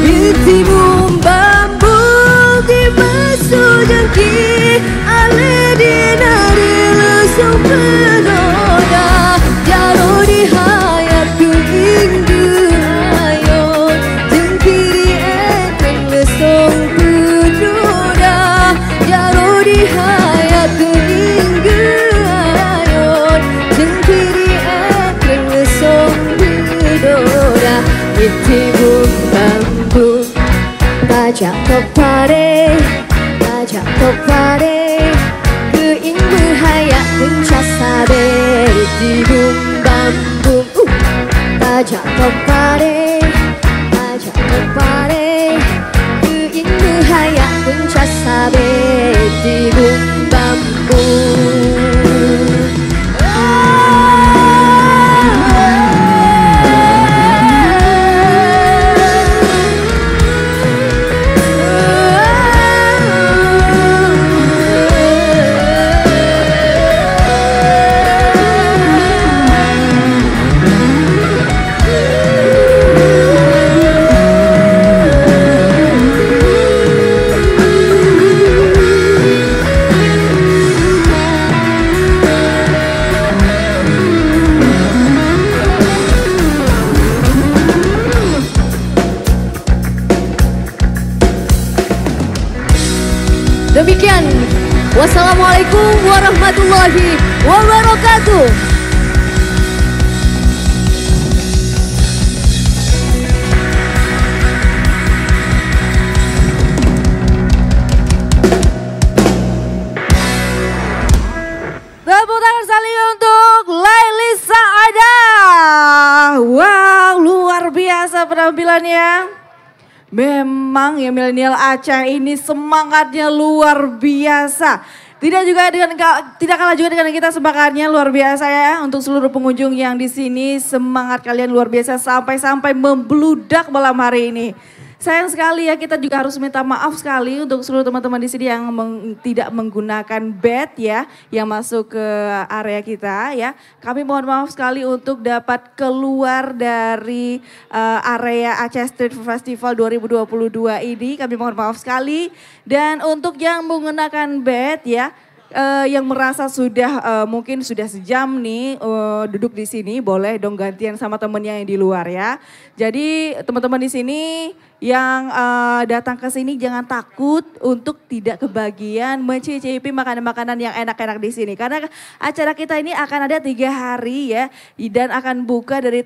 Iti bumbambu di masuk jangki, ale di nari lesong berdoa, jauh di hayat keinggu ayo, jengkiri ekeng lesong berdoa, jauh di hayat keinggu ayo, jengkiri ekeng lesong berdoa. Iti bumbambu tajak kepare, tajak kepare, keingu hayat mencasabe. Iti bumbambung tajak kepare, tajak kepare, keingu hayat mencasabe. Iti bumbambung. Demikian, wassalamualaikum warahmatullahi wabarakatuh. penampilannya? Memang ya milenial Aceh ini semangatnya luar biasa. Tidak kalah juga dengan kita semangatnya luar biasa ya untuk seluruh pengunjung yang di sini, semangat kalian luar biasa sampai membludak malam hari ini. Sayang sekali ya, kita juga harus minta maaf sekali untuk seluruh teman-teman di sini yang tidak menggunakan bed ya, yang masuk ke area kita ya. Kami mohon maaf sekali untuk dapat keluar dari area Aceh Street Festival 2022 ini. Kami mohon maaf sekali. Dan untuk yang menggunakan bed ya, yang merasa sudah mungkin sudah sejam nih duduk di sini, boleh dong gantian sama temennya yang di luar ya. Jadi teman-teman di sini yang datang ke sini jangan takut untuk tidak kebagian mencicipi makanan-makanan yang enak-enak di sini. Karena acara kita ini akan ada 3 hari ya, dan akan buka dari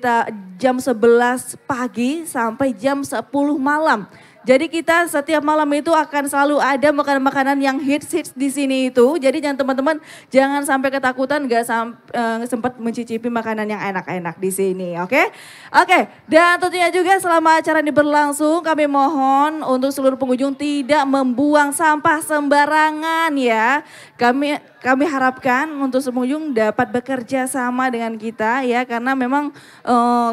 jam 11 pagi sampai jam 10 malam. Jadi kita setiap malam itu akan selalu ada makanan-makanan yang hits di sini itu. Jadi teman-teman jangan sampai ketakutan gak sempat mencicipi makanan yang enak-enak di sini, oke? Oke, dan tentunya juga selama acara ini berlangsung kami mohon untuk seluruh pengunjung tidak membuang sampah sembarangan ya. Kami harapkan untuk pengunjung dapat bekerja sama dengan kita ya, karena memang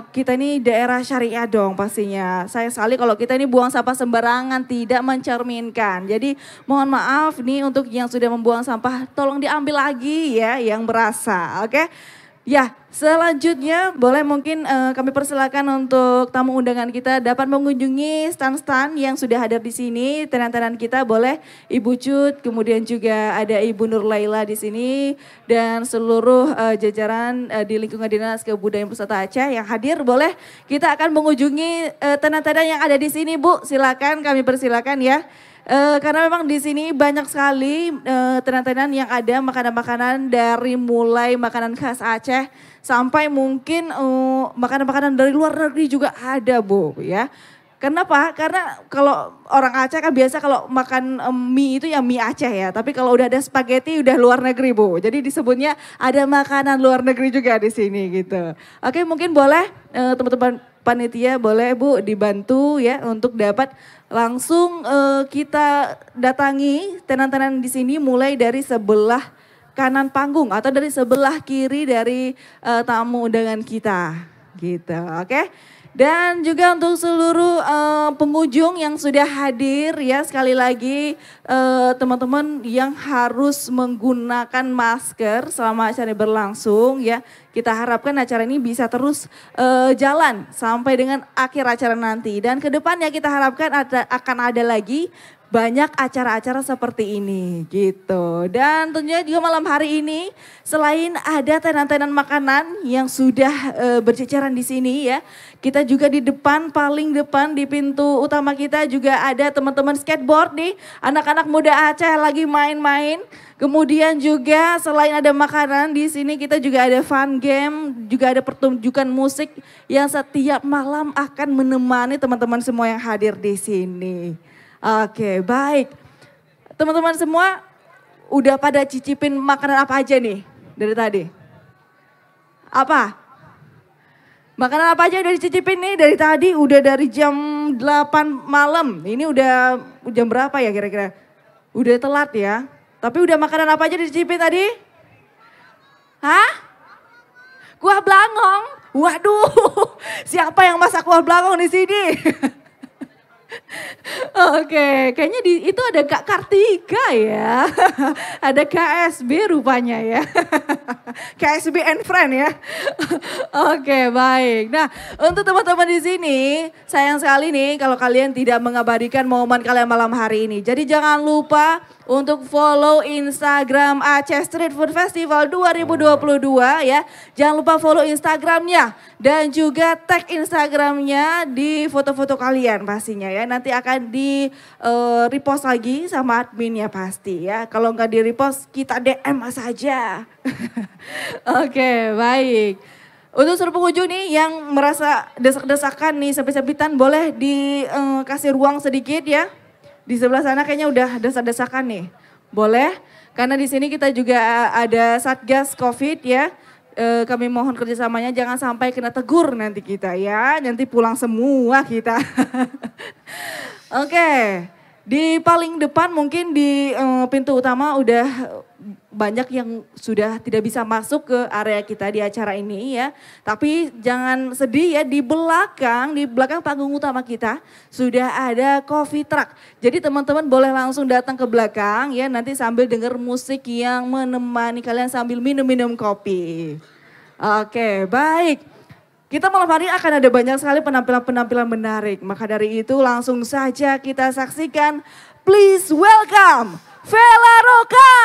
kita ini daerah syariah dong pastinya. Sayang sekali kalau kita ini buang sampah sembarangan, tidak mencerminkan. Jadi mohon maaf nih untuk yang sudah membuang sampah, tolong diambil lagi ya yang berasa, oke? Ya, selanjutnya boleh mungkin kami persilakan untuk tamu undangan kita dapat mengunjungi stand-stand yang sudah hadir di sini. Tenan-tenan kita boleh Ibu Cut, kemudian juga ada Ibu Nur Laila di sini dan seluruh jajaran di lingkungan Dinas Kebudayaan Pusat Aceh yang hadir. Boleh kita akan mengunjungi tenan-tenan yang ada di sini, Bu. Silakan, kami persilakan ya. Karena memang di sini banyak sekali tenan-tenan yang ada makanan-makanan dari mulai makanan khas Aceh sampai mungkin makanan-makanan dari luar negeri juga ada, Bu ya. Kenapa? Karena kalau orang Aceh kan biasa kalau makan mie itu ya mie Aceh ya. Tapi kalau udah ada spaghetti udah luar negeri, Bu. Jadi disebutnya ada makanan luar negeri juga di sini gitu. Oke, mungkin boleh teman-teman panitia boleh Bu dibantu ya untuk dapat langsung kita datangi tenan-tenan di sini mulai dari sebelah kanan panggung atau dari sebelah kiri dari tamu undangan kita gitu, oke? Dan juga untuk seluruh pengunjung yang sudah hadir ya, sekali lagi teman-teman yang harus menggunakan masker selama acara ini berlangsung ya. Kita harapkan acara ini bisa terus jalan sampai dengan akhir acara nanti. Dan ke depannya kita harapkan akan ada lagi banyak acara-acara seperti ini gitu. Dan tentunya juga malam hari ini selain ada tenan-tenan makanan yang sudah berceceran di sini ya, kita juga di depan, paling depan di pintu utama kita juga ada teman-teman skateboard nih, anak-anak muda Aceh lagi main-main. Kemudian juga selain ada makanan di sini kita juga ada fun game, juga ada pertunjukan musik yang setiap malam akan menemani teman-teman semua yang hadir di sini. Oke, baik. Teman-teman semua udah pada cicipin makanan apa aja nih dari tadi? Apa? Makanan apa aja udah dicicipin nih dari tadi? Udah dari jam 8 malam. Ini udah jam berapa ya kira-kira? Udah telat ya. Tapi udah makanan apa aja dicicipin tadi? Hah? Kuah belangong? Waduh, siapa yang masak kuah belangong di sini? Oke, kayaknya itu ada Kak Kartika ya. Ada KSB rupanya ya. KSB and friend ya. Oke, baik. Nah, untuk teman-teman di sini, sayang sekali nih kalau kalian tidak mengabadikan momen kalian malam hari ini. Jadi jangan lupa untuk follow Instagram Aceh Street Food Festival 2022 ya. Jangan lupa follow Instagramnya dan juga tag Instagramnya di foto-foto kalian pastinya ya. Nanti akan di repost lagi sama adminnya pasti ya. Kalau nggak di repost kita DM saja. Oke, baik. Untuk seluruh pengunjung nih yang merasa desak-desakan nih sempit-sempitan boleh dikasih ruang sedikit ya. Di sebelah sana kayaknya udah desak-desakan nih. Boleh? Karena di sini kita juga ada Satgas Covid ya. kami mohon kerjasamanya, jangan sampai kena tegur nanti kita ya, nanti pulang semua kita. Oke, di paling depan mungkin di pintu utama udah banyak yang sudah tidak bisa masuk ke area kita di acara ini ya. Tapi jangan sedih ya, di belakang panggung utama kita sudah ada coffee truck. Jadi teman-teman boleh langsung datang ke belakang ya, nanti sambil dengar musik yang menemani kalian sambil minum-minum kopi. Oke, baik. Kita malam hari akan ada banyak sekali penampilan-penampilan menarik. Maka dari itu langsung saja kita saksikan. Please welcome Vela Roka.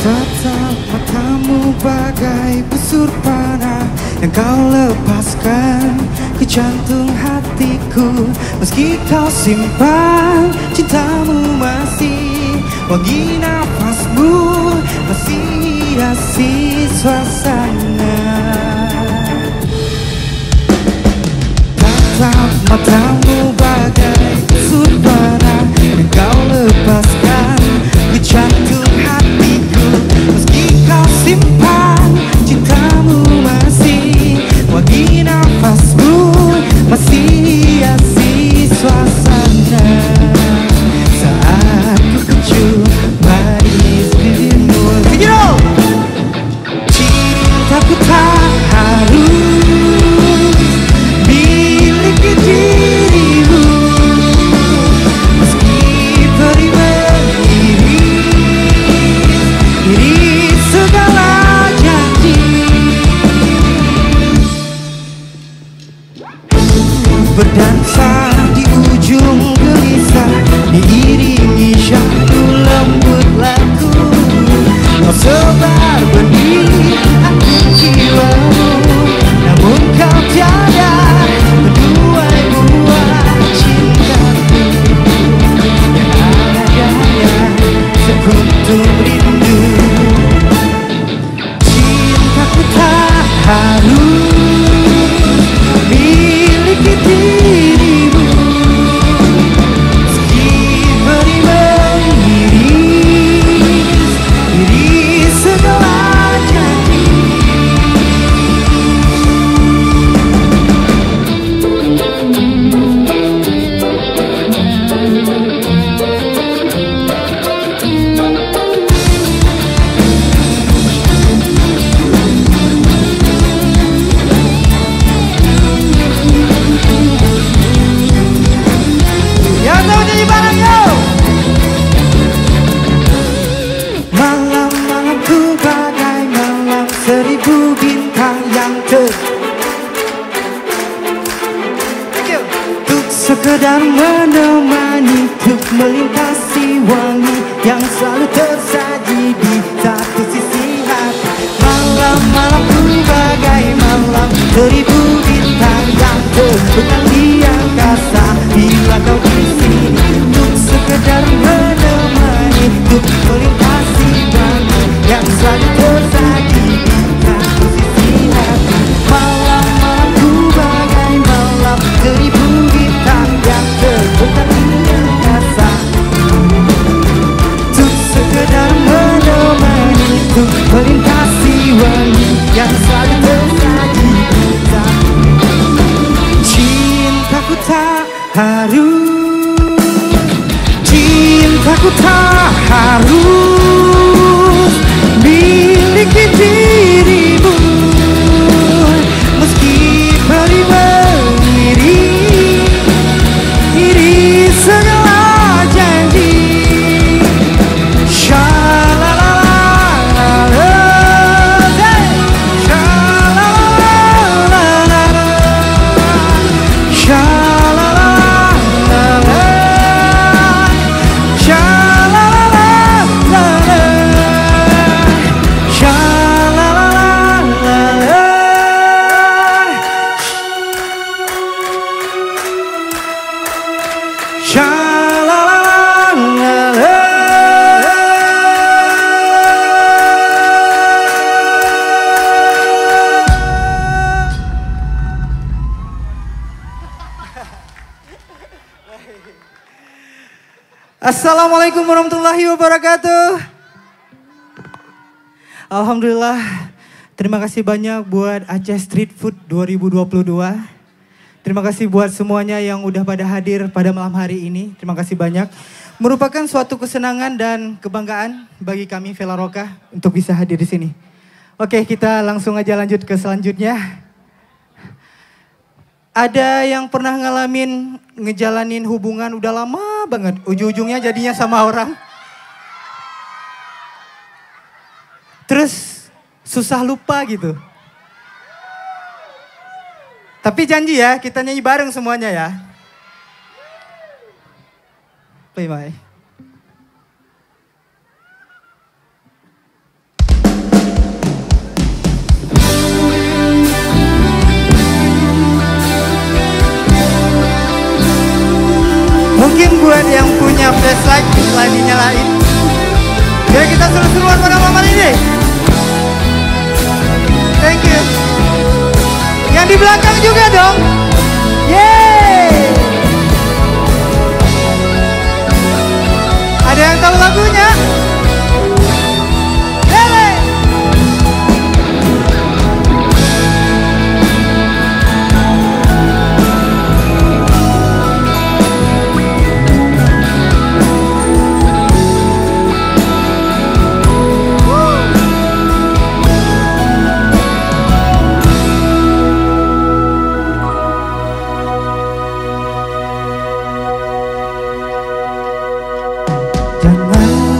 Tatap matamu bagai busur panah yang kau lepaskan ke jantung hatiku. Meski kau simpan cintamu masih wangi nafasmu, masih hiasi suasana. Tatap matamu bagai busur panah yang kau lepaskan ke jantung hatiku. Meski kau simpan cintamu masih wangi nafasmu, masih hiasi suasana. Saat ku kecup manis dirimu, cintaku tak harus miliki dirimu. Meski perih mengiris segala janji, berdansa di ujung gelisah, diiringi syahdu lembut lagu. Kau sebar benih aku jiwamu, namun kau tiada menuai buah cintaku. Yang ada daya sekuntum rindu, cintaku tak harus miliki dirimu. Meski perih mengiris segala janji, yang tahu nyanyi bareng yo. Malam-malamku bagai malam seribu bintang yang Untuk sekedar menemani, untuk melintasi wangi yang selalu tersaji di satu sisi hati. Malam-malamku bagai malam seribu bintang yang terbentang di angkasa. Bila kau di sini, untuk sekedar menemani, untuk melintasi wangi yang selalu tersaji di satu sisi hati. Malam-malamku bagai malam seribu bintang yang terbentang di angkasa. Untuk sekedar menemani, untuk melintasi wangi yang selalu tersaji di satu. Cintaku tak harus, cintaku tak harus Assalamualaikum warahmatullahi wabarakatuh. Alhamdulillah, terima kasih banyak buat Aceh Street Food 2022. Terima kasih buat semuanya yang udah pada hadir pada malam hari ini. Terima kasih banyak. Merupakan suatu kesenangan dan kebanggaan bagi kami Vela Roka untuk bisa hadir di sini. Oke, kita langsung aja lanjut ke selanjutnya. Ada yang pernah ngalamin ngejalanin hubungan udah lama banget, ujung-ujungnya jadinya sama orang. Terus susah lupa gitu. Tapi janji ya, kita nyanyi bareng semuanya ya. Play my. Mungkin buat yang punya flashlight bisa dinyalain. Biar kita seru-seruan pada momen ini. Thank you. Yang di belakang juga dong. Yeay. Ada yang tahu lagunya? Lele.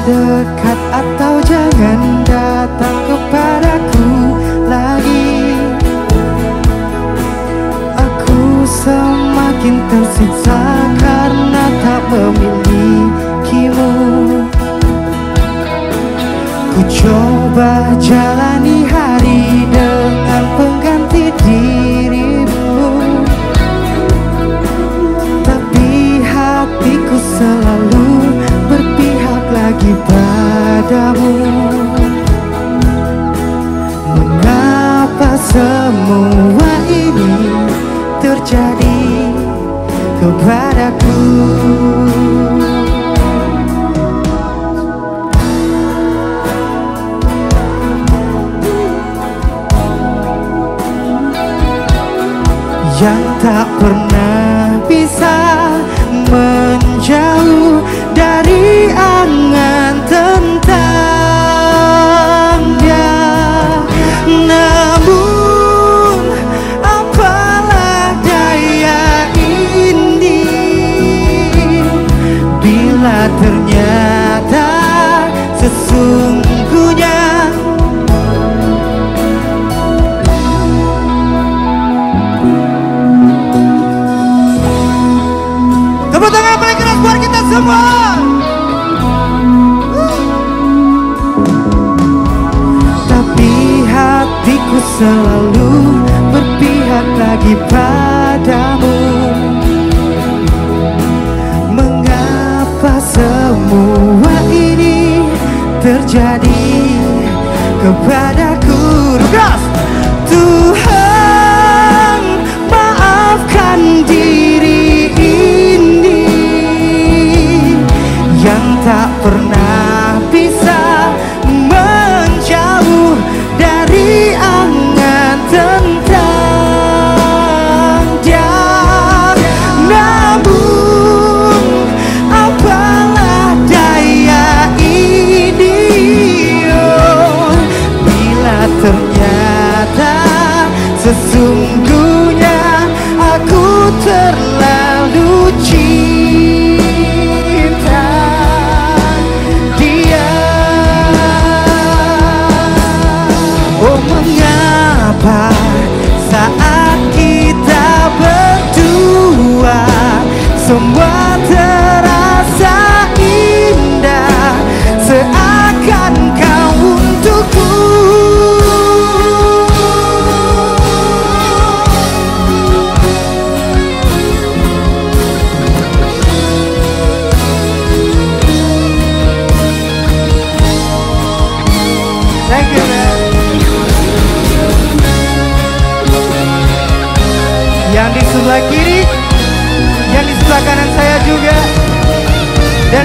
Dekat atau jangan datang kepadaku lagi. Aku semakin tersiksa karena tak memilikimu. Ku coba jalani hari dengan pengganti dirimu, tapi hatiku selalu berpihak lagi padamu. Mengapa semua ini terjadi kepadaku? Yang tak pernah bisa menjauh dari angan tentangnya. Namun apalah daya ini bila ternyata sesungguhnya tepuk tangan paling keras buat kita semua. Tapi hatiku selalu berpihak lagi padamu. Mengapa semua ini terjadi kepadaku? Tugas Tuhan, maafkan diri ini yang tak pernah bisa menjauh dari angan tentang dia. Namun apalah daya ini, oh, bila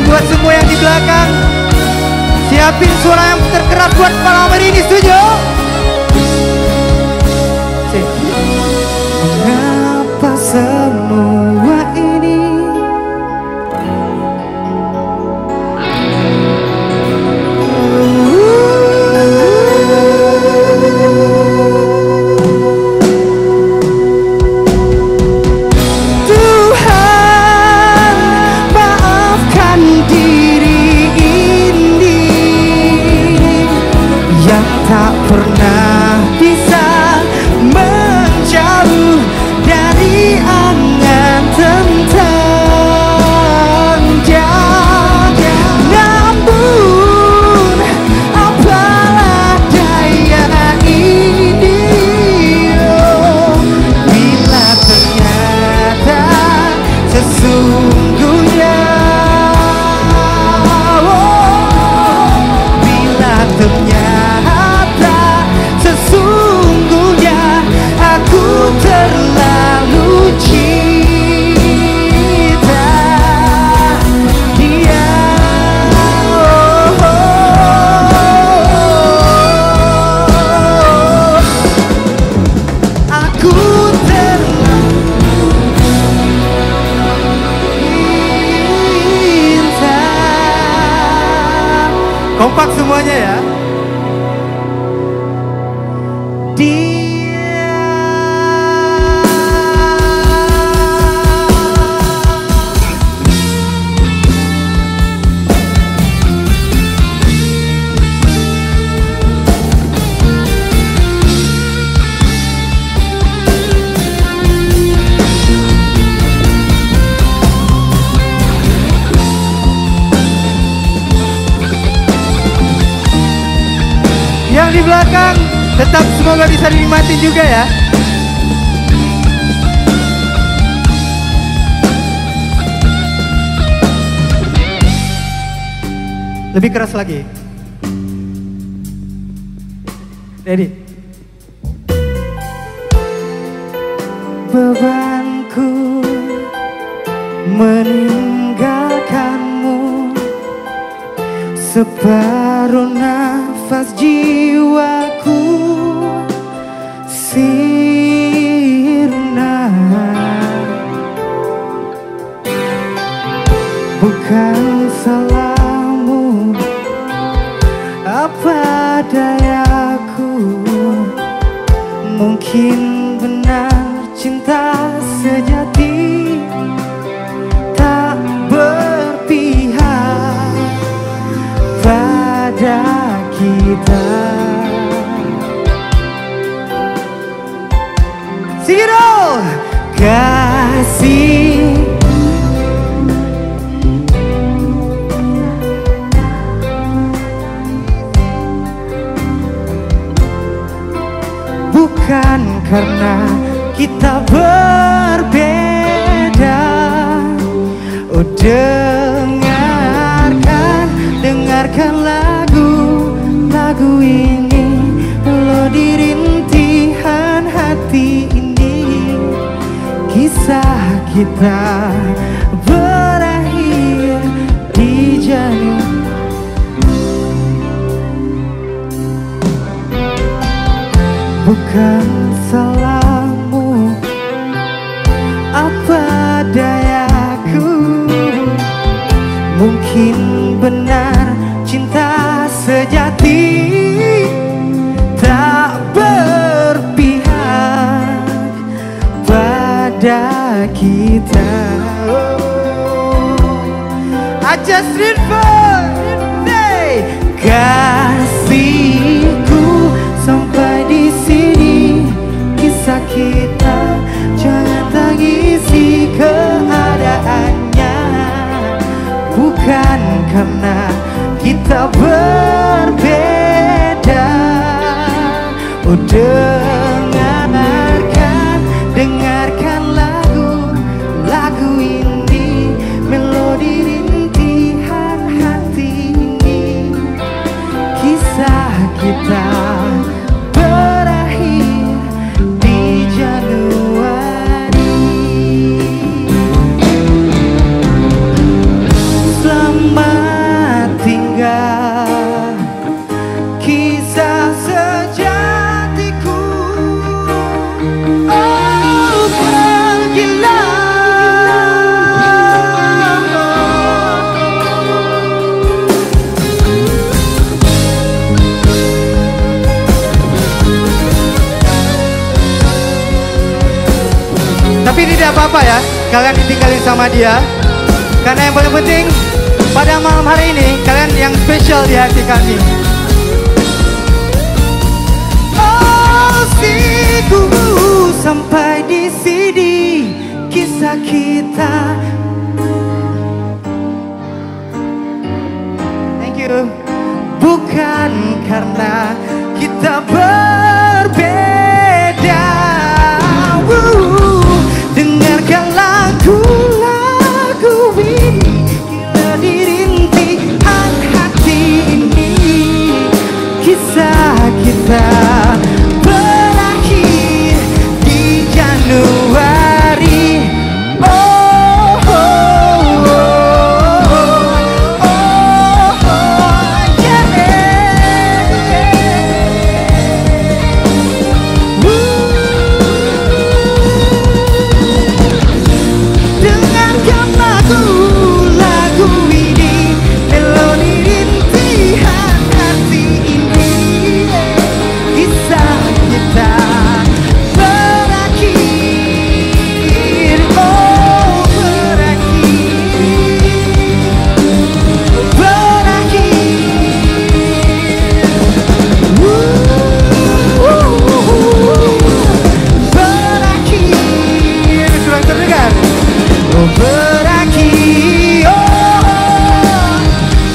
buat semua yang di belakang. Siapin suara yang terkeras buat malam hari ini, setuju? Mengapa semua ini Tuhan, maafkan diri ini yang tak pernah bisa menjauh dari angan tentangnya. Namun apalah daya ini, bila ternyata sesungguhnya, bila ternyata sesungguhnya aku terlalu cinta dia. Aku terlalu cinta. Kompak semuanya ya. Yang di belakang tetap semoga bisa dinikmatin juga ya. Lebih keras lagi. Ready? Bebanku meninggalkanmu, separuh nafas jiwaku sirna. Bukan salahmu, apa dayaku, mungkin benar cinta sejati tak berpihak pada kita. Sing it all! Kasih bukan karena kita berbeda. Oh dengarkan lagu ini, melodi rintihan hati ini. Kisah kita berakhir di Januari. Bukan salahmu, apa dayaku, mungkin benar cinta sejati tak berpihak pada kita. Aja Street Food, kasihku sampai di sini. Kisah kita jangan tangisi keadaannya. Bukan karena kita berbeda. Oh dengarkan lagu ini, melodi rintihan hati ini. Kisah kita berakhir di Januari. Selamat kalian ditinggalin sama dia. Karena yang paling penting pada malam hari ini kalian yang spesial di hati kami. Oh, siku sampai di sini kisah kita. Thank you. Bukan karena kita berbeda. Dengarkan lagu-lagu ini, gila dirintihan hati ini. Kisah kita berakhir di Januari. Oh, oh, oh, oh, oh, yeah. Dengarkan lagu-lagu ini, melodi rintihan hati ini. Kisah kita berakhir, oh berakhir, berakhir, kurang terdengar. Oh berakhir, oh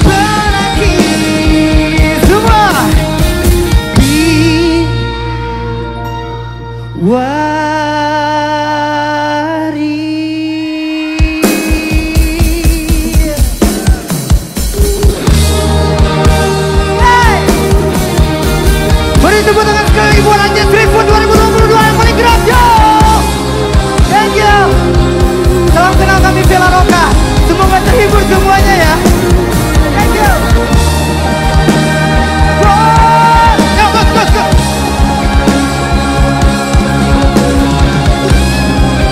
berakhir semua di Hey! Beri tepuk tangan sekali buat Aceh Street Food 2022 yang paling gerak, yo! Thank you. Salam kenal kami Vela Roka. Semoga terhibur semuanya ya. Thank you. Go! Go, go, go, go.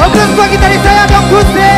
Bagus buat gitaris saya Dong Gusti.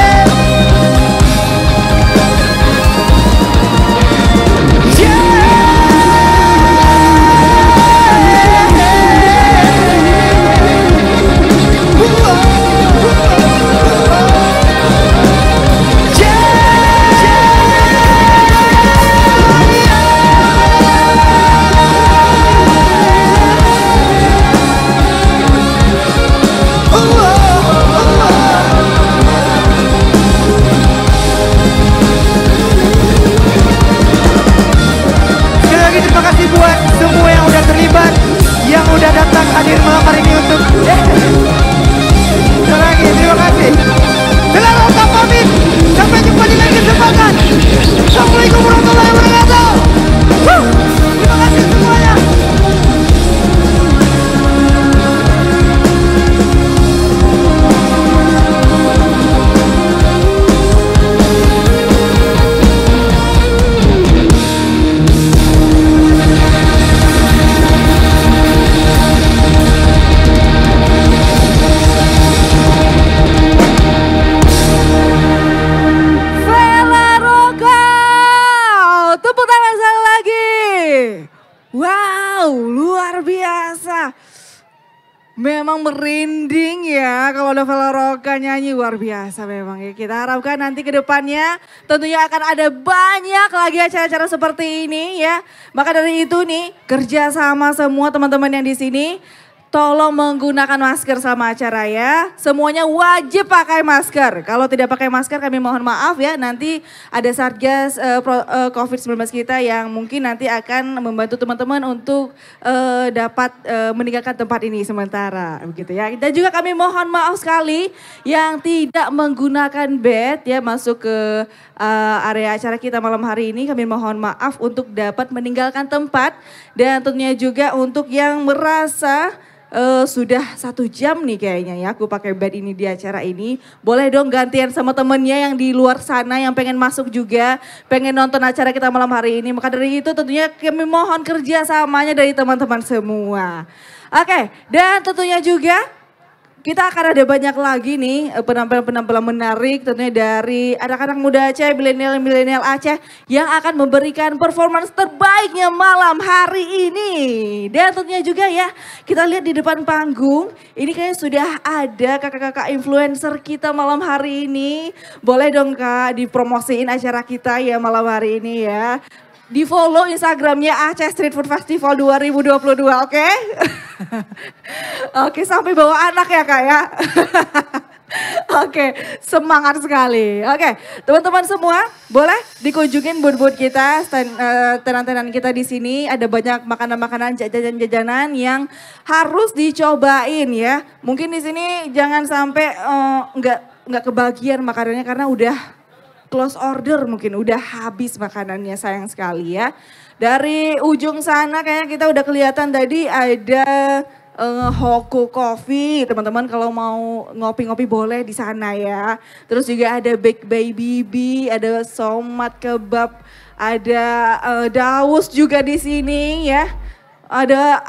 Terima kasih buat semua yang udah terlibat, yang udah datang hadir malam hari ini untuk sekali lagi terima kasih. Vela Roka pamit, sampai jumpa di lain kesempatan. Assalamualaikum warahmatullahi wabarakatuh. Terima kasih semuanya. Vela Roka, tepuk tangan sekali lagi. Wow, luar biasa. Memang merinding ya kalau ada Vela Roka nyanyi, luar biasa memang ya. Kita harapkan nanti ke depannya tentunya akan ada banyak lagi acara-acara seperti ini ya. Maka dari itu nih, kerja sama semua teman-teman yang di sini, tolong menggunakan masker selama acara ya. Semuanya wajib pakai masker. Kalau tidak pakai masker kami mohon maaf ya. Nanti ada Satgas COVID-19 kita yang mungkin nanti akan membantu teman-teman untuk dapat meninggalkan tempat ini sementara. Begitu ya. Dan juga kami mohon maaf sekali yang tidak menggunakan bed ya masuk ke area acara kita malam hari ini. Kami mohon maaf untuk dapat meninggalkan tempat. Dan tentunya juga untuk yang merasa sudah 1 jam nih kayaknya ya aku pakai bed ini di acara ini. Boleh dong gantian sama temennya yang di luar sana yang pengen masuk juga, pengen nonton acara kita malam hari ini. Maka dari itu tentunya kami mohon kerjasamanya dari teman-teman semua. Oke, dan tentunya juga kita akan ada banyak lagi nih penampilan-penampilan menarik tentunya dari anak-anak muda Aceh, milenial Aceh yang akan memberikan performance terbaiknya malam hari ini. Dan tentunya juga ya kita lihat di depan panggung ini kayaknya sudah ada kakak-kakak influencer kita malam hari ini. Boleh dong Kak dipromosiin acara kita ya malam hari ini ya. Di follow Instagramnya Aceh Street Food Festival 2022, oke? Oke, sampai bawa anak ya Kak ya. Oke, semangat sekali. Oke, teman-teman semua boleh dikunjungin booth-booth kita, tenan-tenan kita di sini. Ada banyak makanan-makanan, jajanan-jajanan yang harus dicobain ya. Mungkin di sini jangan sampai nggak kebagian makanannya karena udah close order, mungkin udah habis makanannya, sayang sekali ya. Dari ujung sana kayaknya kita udah kelihatan tadi ada Hoku Coffee, teman-teman kalau mau ngopi-ngopi boleh di sana ya. Terus juga ada Bake Baby Bibi, ada Somat Kebab, ada Daus juga di sini ya. Ada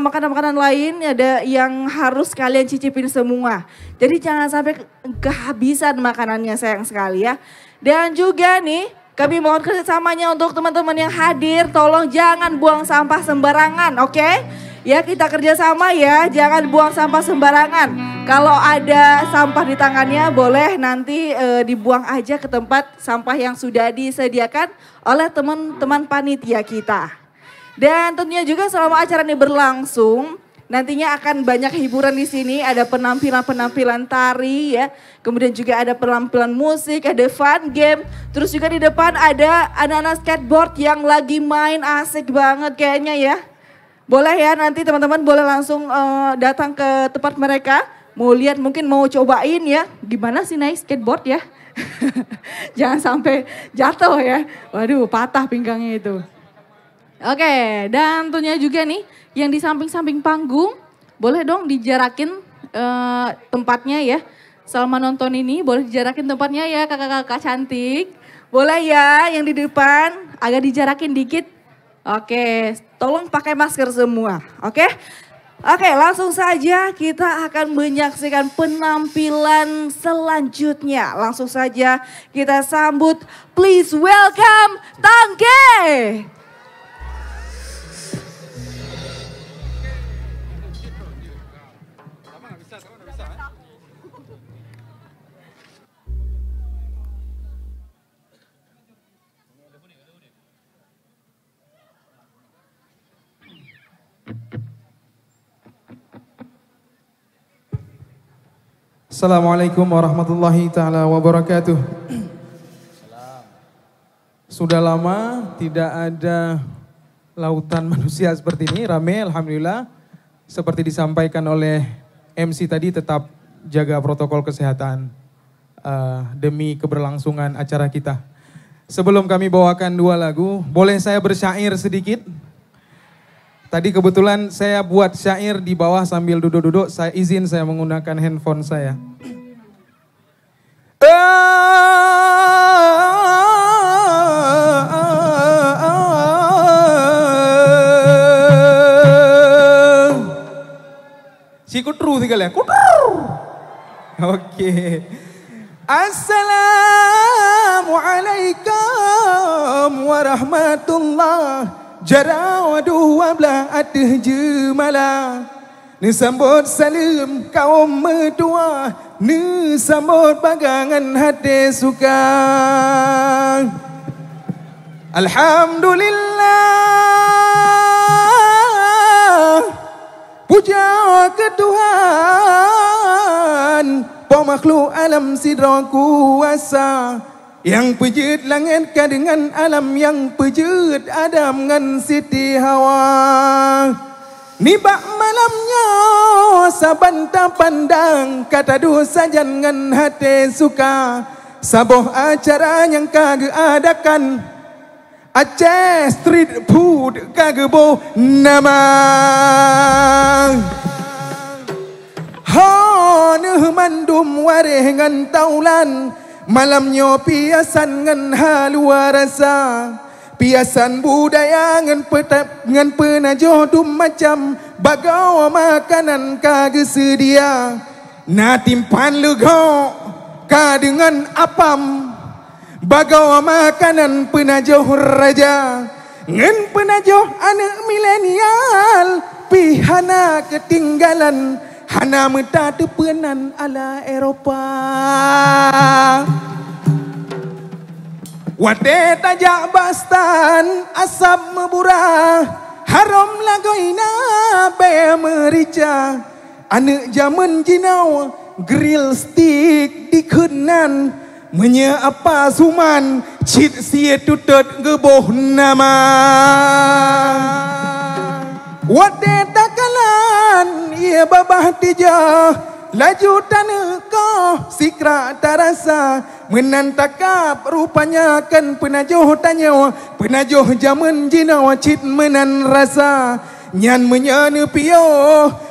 makanan-makanan lain, ada yang harus kalian cicipin semua. Jadi jangan sampai kehabisan makanannya, sayang sekali ya. Dan juga nih kami mohon kerjasamanya untuk teman-teman yang hadir, tolong jangan buang sampah sembarangan, oke? Ya kita kerjasama ya, jangan buang sampah sembarangan. Kalau ada sampah di tangannya boleh nanti dibuang aja ke tempat sampah yang sudah disediakan oleh teman-teman panitia kita. Dan tentunya juga selama acara ini berlangsung, nantinya akan banyak hiburan di sini, ada penampilan-penampilan tari ya, kemudian juga ada penampilan musik, ada fun game, terus juga di depan ada anak-anak skateboard yang lagi main asik banget kayaknya ya. Boleh ya nanti teman-teman boleh langsung datang ke tempat mereka, mau lihat mungkin mau cobain ya, gimana sih naik skateboard ya. Jangan sampai jatuh ya, waduh patah pinggangnya itu. Oke, dan tentunya juga nih yang di samping-samping panggung boleh dong dijarakin tempatnya ya. Selama nonton ini boleh dijarakin tempatnya ya kakak-kakak cantik. Boleh ya yang di depan agak dijarakin dikit. Oke, tolong pakai masker semua, oke? Oke, langsung saja kita akan menyaksikan penampilan selanjutnya. Langsung saja kita sambut, please welcome Tangke. Assalamualaikum warahmatullahi ta'ala wabarakatuh. Sudah lama tidak ada lautan manusia seperti ini, rame alhamdulillah. Seperti disampaikan oleh MC tadi, tetap jaga protokol kesehatan demi keberlangsungan acara kita. Sebelum kami bawakan dua lagu, boleh saya bersyair sedikit? Tadi kebetulan saya buat syair di bawah sambil duduk-duduk, saya izin saya menggunakan handphone saya. Si kutru tinggal ya, kutru. Oke. Assalamualaikum warahmatullahi Jarawadu wabla atih jemala ni sambut salim kaum medua ni sambut bagangan hati suka. Alhamdulillah puja ke Tuhan pemakhluk alam sidra kuasa yang pejut langit dengan alam, yang pejut Adam dengan Siti Hawa. Nibak malamnya sabanta pandang kata dosa jangan hati suka. Saboh acara yang kagak adakan Aceh Street Food kagak boh nama. Honeh mandum wareh ngan taulan malamnya piasan ngan halua rasa Piasan budaya ngan penajoh dum macam bagau makanan kagak sedia. Na timpan lego ka dengan apam bagau makanan penajoh raja. Ngan penajoh anak milenial pihana ketinggalan hana meta tepenan ala Eropah. Wate tajak bastan asap meburah haram lagoina be merica. Anak zaman jinau grill stick dikenan menye apa suman cit sia tutut geboh nama. Wate takalan ia babah tijah laju tanah kau sikra tarasa menantakap rupanya kan penajoh tanya penajoh zaman jinau cit menan rasa nyan menyana pio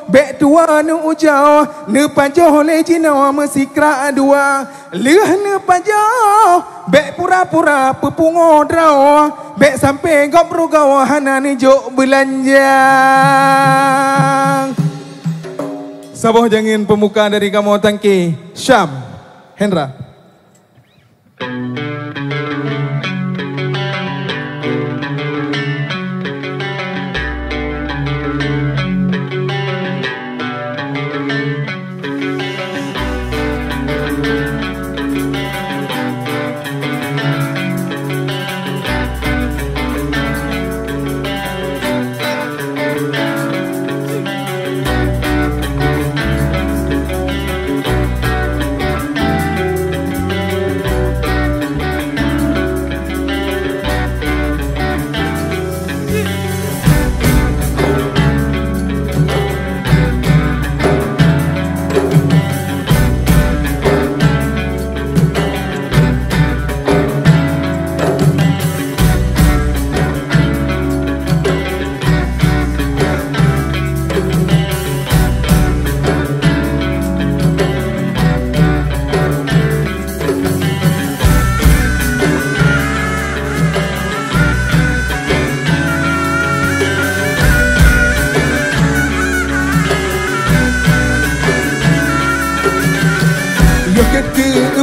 bek tua nu ujau ne pajoh le jinau mesikra dua leh ne pajoh bek pura-pura pepungo draw bek sampai gobro gawahan ni jok belanja. Saboh jangin pemuka dari Kamu Tangki Syam Hendra.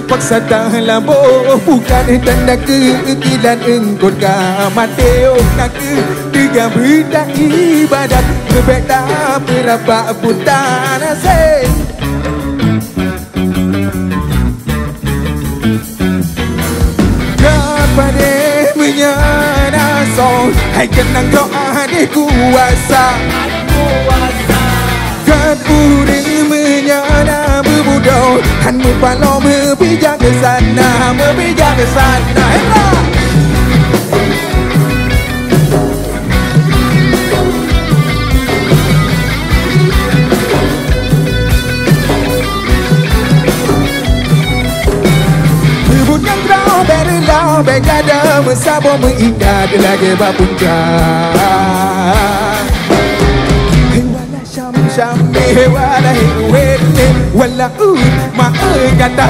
Paksa dah boh bukan tanda kekilan engkau kamateo nak tiga benda ibadat berbeda berapa buta nasi. Kepada menyana song hai kenang doa di kuasa kan uring menyana berbudau han mupalo berbijak ke sana Hendra. Berbut yang grau berilau begada mesabo mengingat lagi bapunjak. Syammi wala hiwete wala ma kata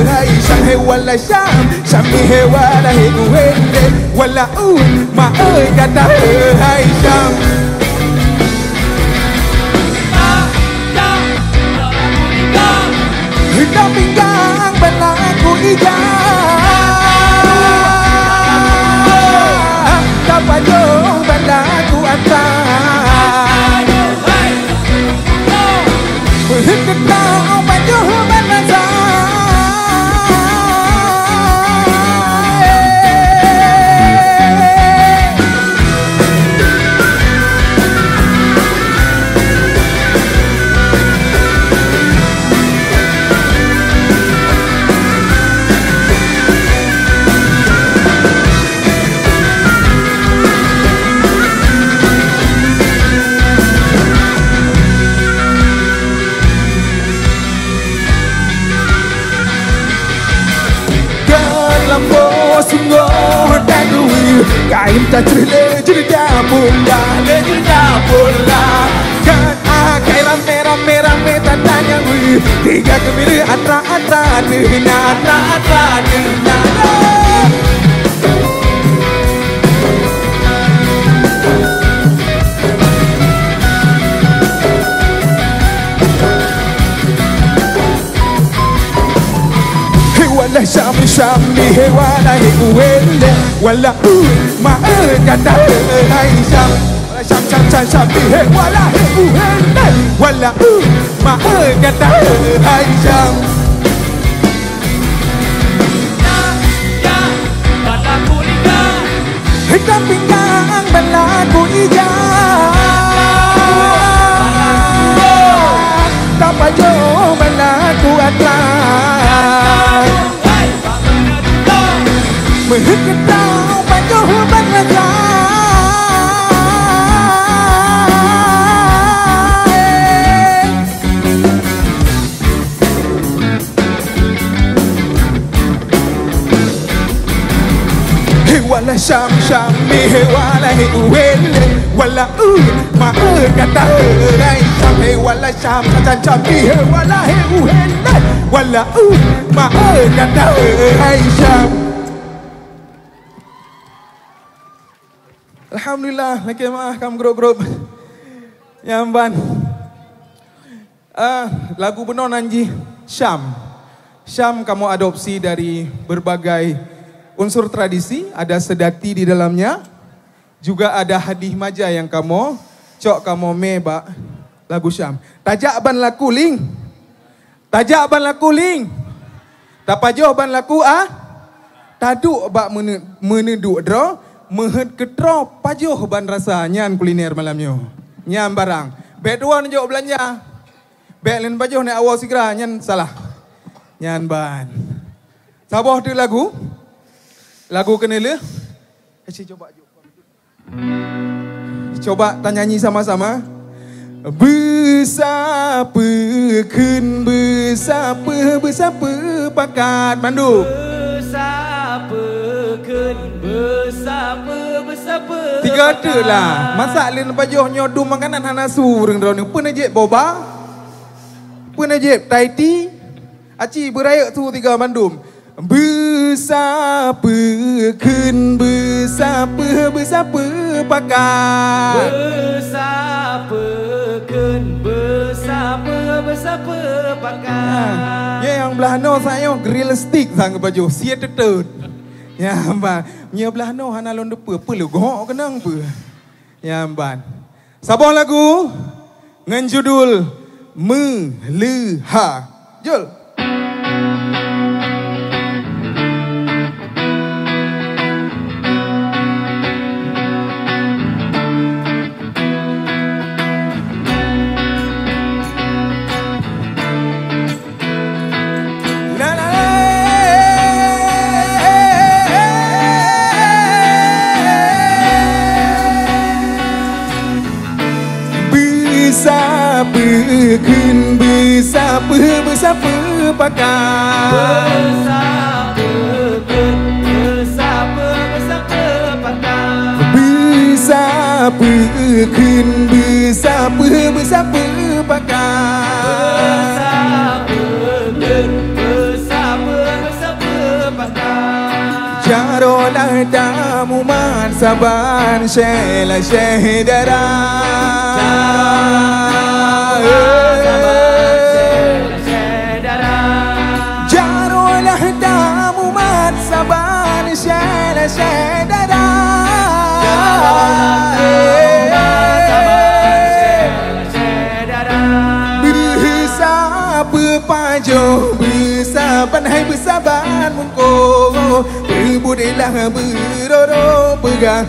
hai syam wala syammi wala hiwete wala ma kata hai syam. Hidup pinggang berlaku ijah dapat jauh berlaku atas hingga kau maju bermasa. Kain tak cerita pula kan akai rame tandanya tiga kemiri atra dina syam bihi walahi uwele wala ma kata hai syam syam syam syam syam bihi walahi uwele wala ma kata hai syam hitam pinggang berlaku ijab Tapa jo berlaku atlas Mengheketau pajuh berlaku Wala syam syam bihi walahi uwele wala ma kata hai syam he wala syam syam syam bihi walahi uwele wala ma kata hai syam. Alhamdulillah laki maah kam grup-grup Nyamban lagu benon anji Syam. Syam kamu adopsi dari berbagai unsur tradisi, ada sedati di dalamnya. Juga ada hadih maja yang kamu meba lagu Syam. Tajak ban laku ling. Tajak ban laku ling. Tapajoh ban laku taduk bak meneduk dro. Mehed ketro pajoh ban rasa nyan kuliner malamnya. Nyan barang. Bek dua nunjuk belanja. Bek len pajoh ni awal segera nyan salah. Nyan ban. Saboh tu lagu. Lagu kenela. Coba tanya-nyanyi sama-sama. Bersapakun bersapa pakat mandu. Bersapa. Tiga tu lah. Masak lin pajoh nyodu makanan hanasu reng drone. Pun ajib boba. Pun ajib taiti. Aci berayak tu tiga mandum. Bersapakun bersapa pakat. Bersapakun bersapa pakat. Ya yang belah no saya grill stick sang baju sia tetut. Ya ban. Nya belah no hana lon depa perlu gok kenang pe. Ya ban. Sabah lagu ngan judul Meleha. Jul. Bersapakun bersapa pakat. Bersapakun bersapa pakat. Bersapakun bersapa pakat. Bersapakun bersapa pakat. Jarolah tamu man saban syela syedara. Jarolah tamu mat saban syala syedara. Bersapa pajoh bersaban hai bersaban mungko. Berbudilah beroro pegang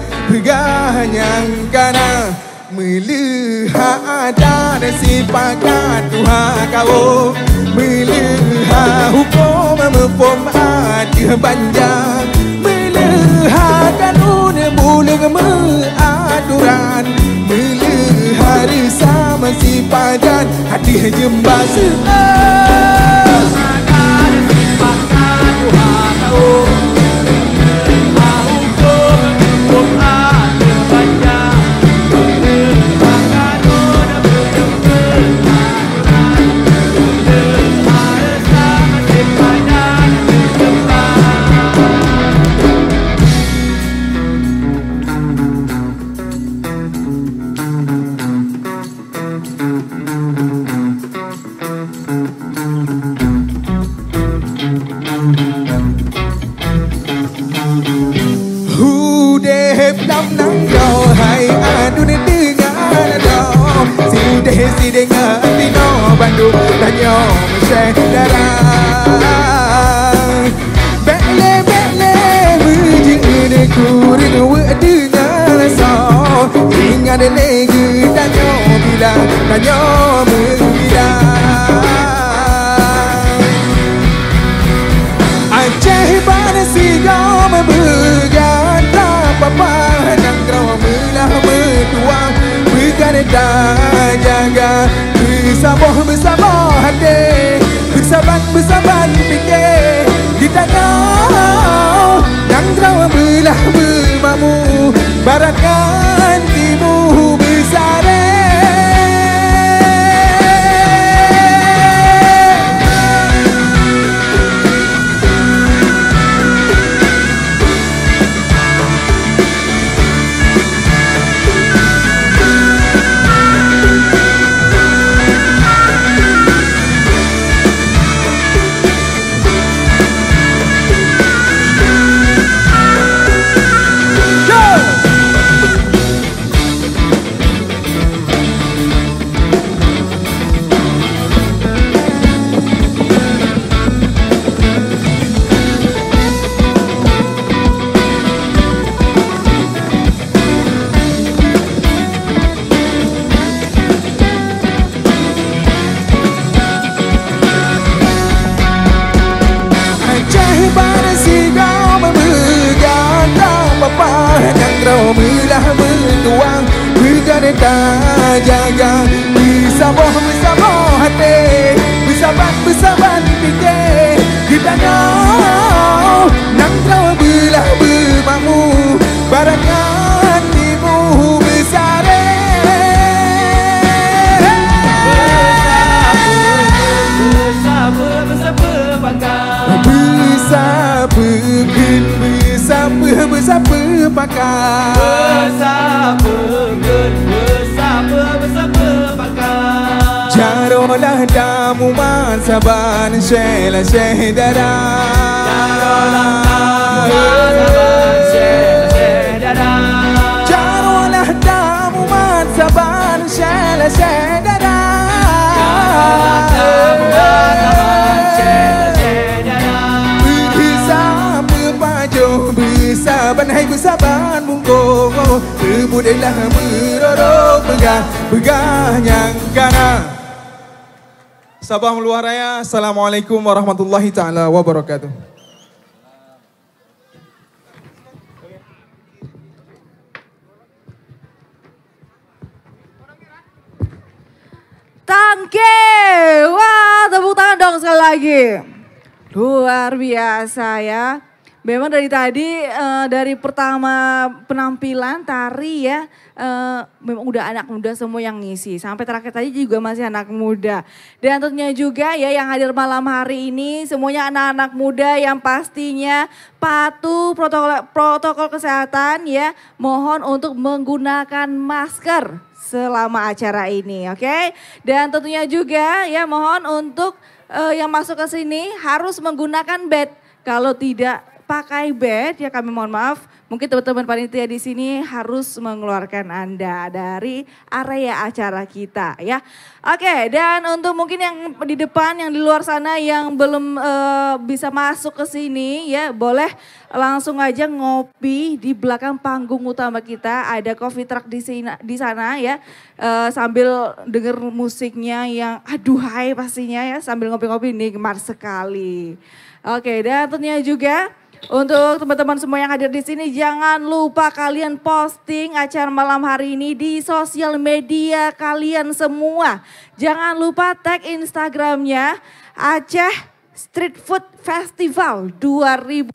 yang kana. Meleha ada nasipakan Tuhan kau. Meleha hukum mempom ada banjang. Meleha kanun bulan meaturan. Meleha risa masih padan hati jembasa. Ada nasipakan Tuhan kau. Meleha hukum mempom ada banjang. Hudep lam nang kau hai adu ni dengar dong. Si dengar tino Bandung danyo mesedara. Bele meje de kuring we dengar so. Ingat lagi danyo bila danyo menghilang. Aceh pada sigau berganda papa nanggrau melah bertuang berganda jaga bersama hati bersabar fikir kita kau nanggrau melah bermamu barat kan timur bersare. Jaga bersama hati bersabar fikir kita kau nangkau belah bermakmu baratkan timur bersare. Bersama pakar Jarolah damu mansaban shela shedara. Jarolah damu mansaban shela shedara. Bersaban hai bersaban mungko berbudelah beroro begah yang kana. Sabah Meluar Raya. Assalamualaikum warahmatullahi taala wabarakatuh. Tangke, wah tepuk tangan dong sekali lagi. Luar biasa ya. Memang dari tadi, dari pertama penampilan tari ya, memang udah anak muda semua yang ngisi. Sampai terakhir tadi juga masih anak muda. Dan tentunya juga ya yang hadir malam hari ini semuanya anak-anak muda yang pastinya patuh protokol kesehatan ya. Mohon untuk menggunakan masker selama acara ini, oke? Dan tentunya juga ya mohon untuk yang masuk ke sini harus menggunakan badge. Kalau tidak pakai badge ya kami mohon maaf, mungkin teman-teman panitia di sini harus mengeluarkan Anda dari area acara kita ya. Oke, dan untuk mungkin yang di depan, yang di luar sana yang belum bisa masuk ke sini ya, boleh langsung aja ngopi di belakang panggung utama kita. Ada coffee truck di sana ya, sambil denger musiknya yang aduhai pastinya ya, sambil ngopi-ngopi nikmat sekali. Oke, dan tentunya juga untuk teman-teman semua yang hadir di sini, jangan lupa kalian posting acara malam hari ini di sosial media kalian semua. Jangan lupa tag Instagramnya Aceh Street Food Festival 2022,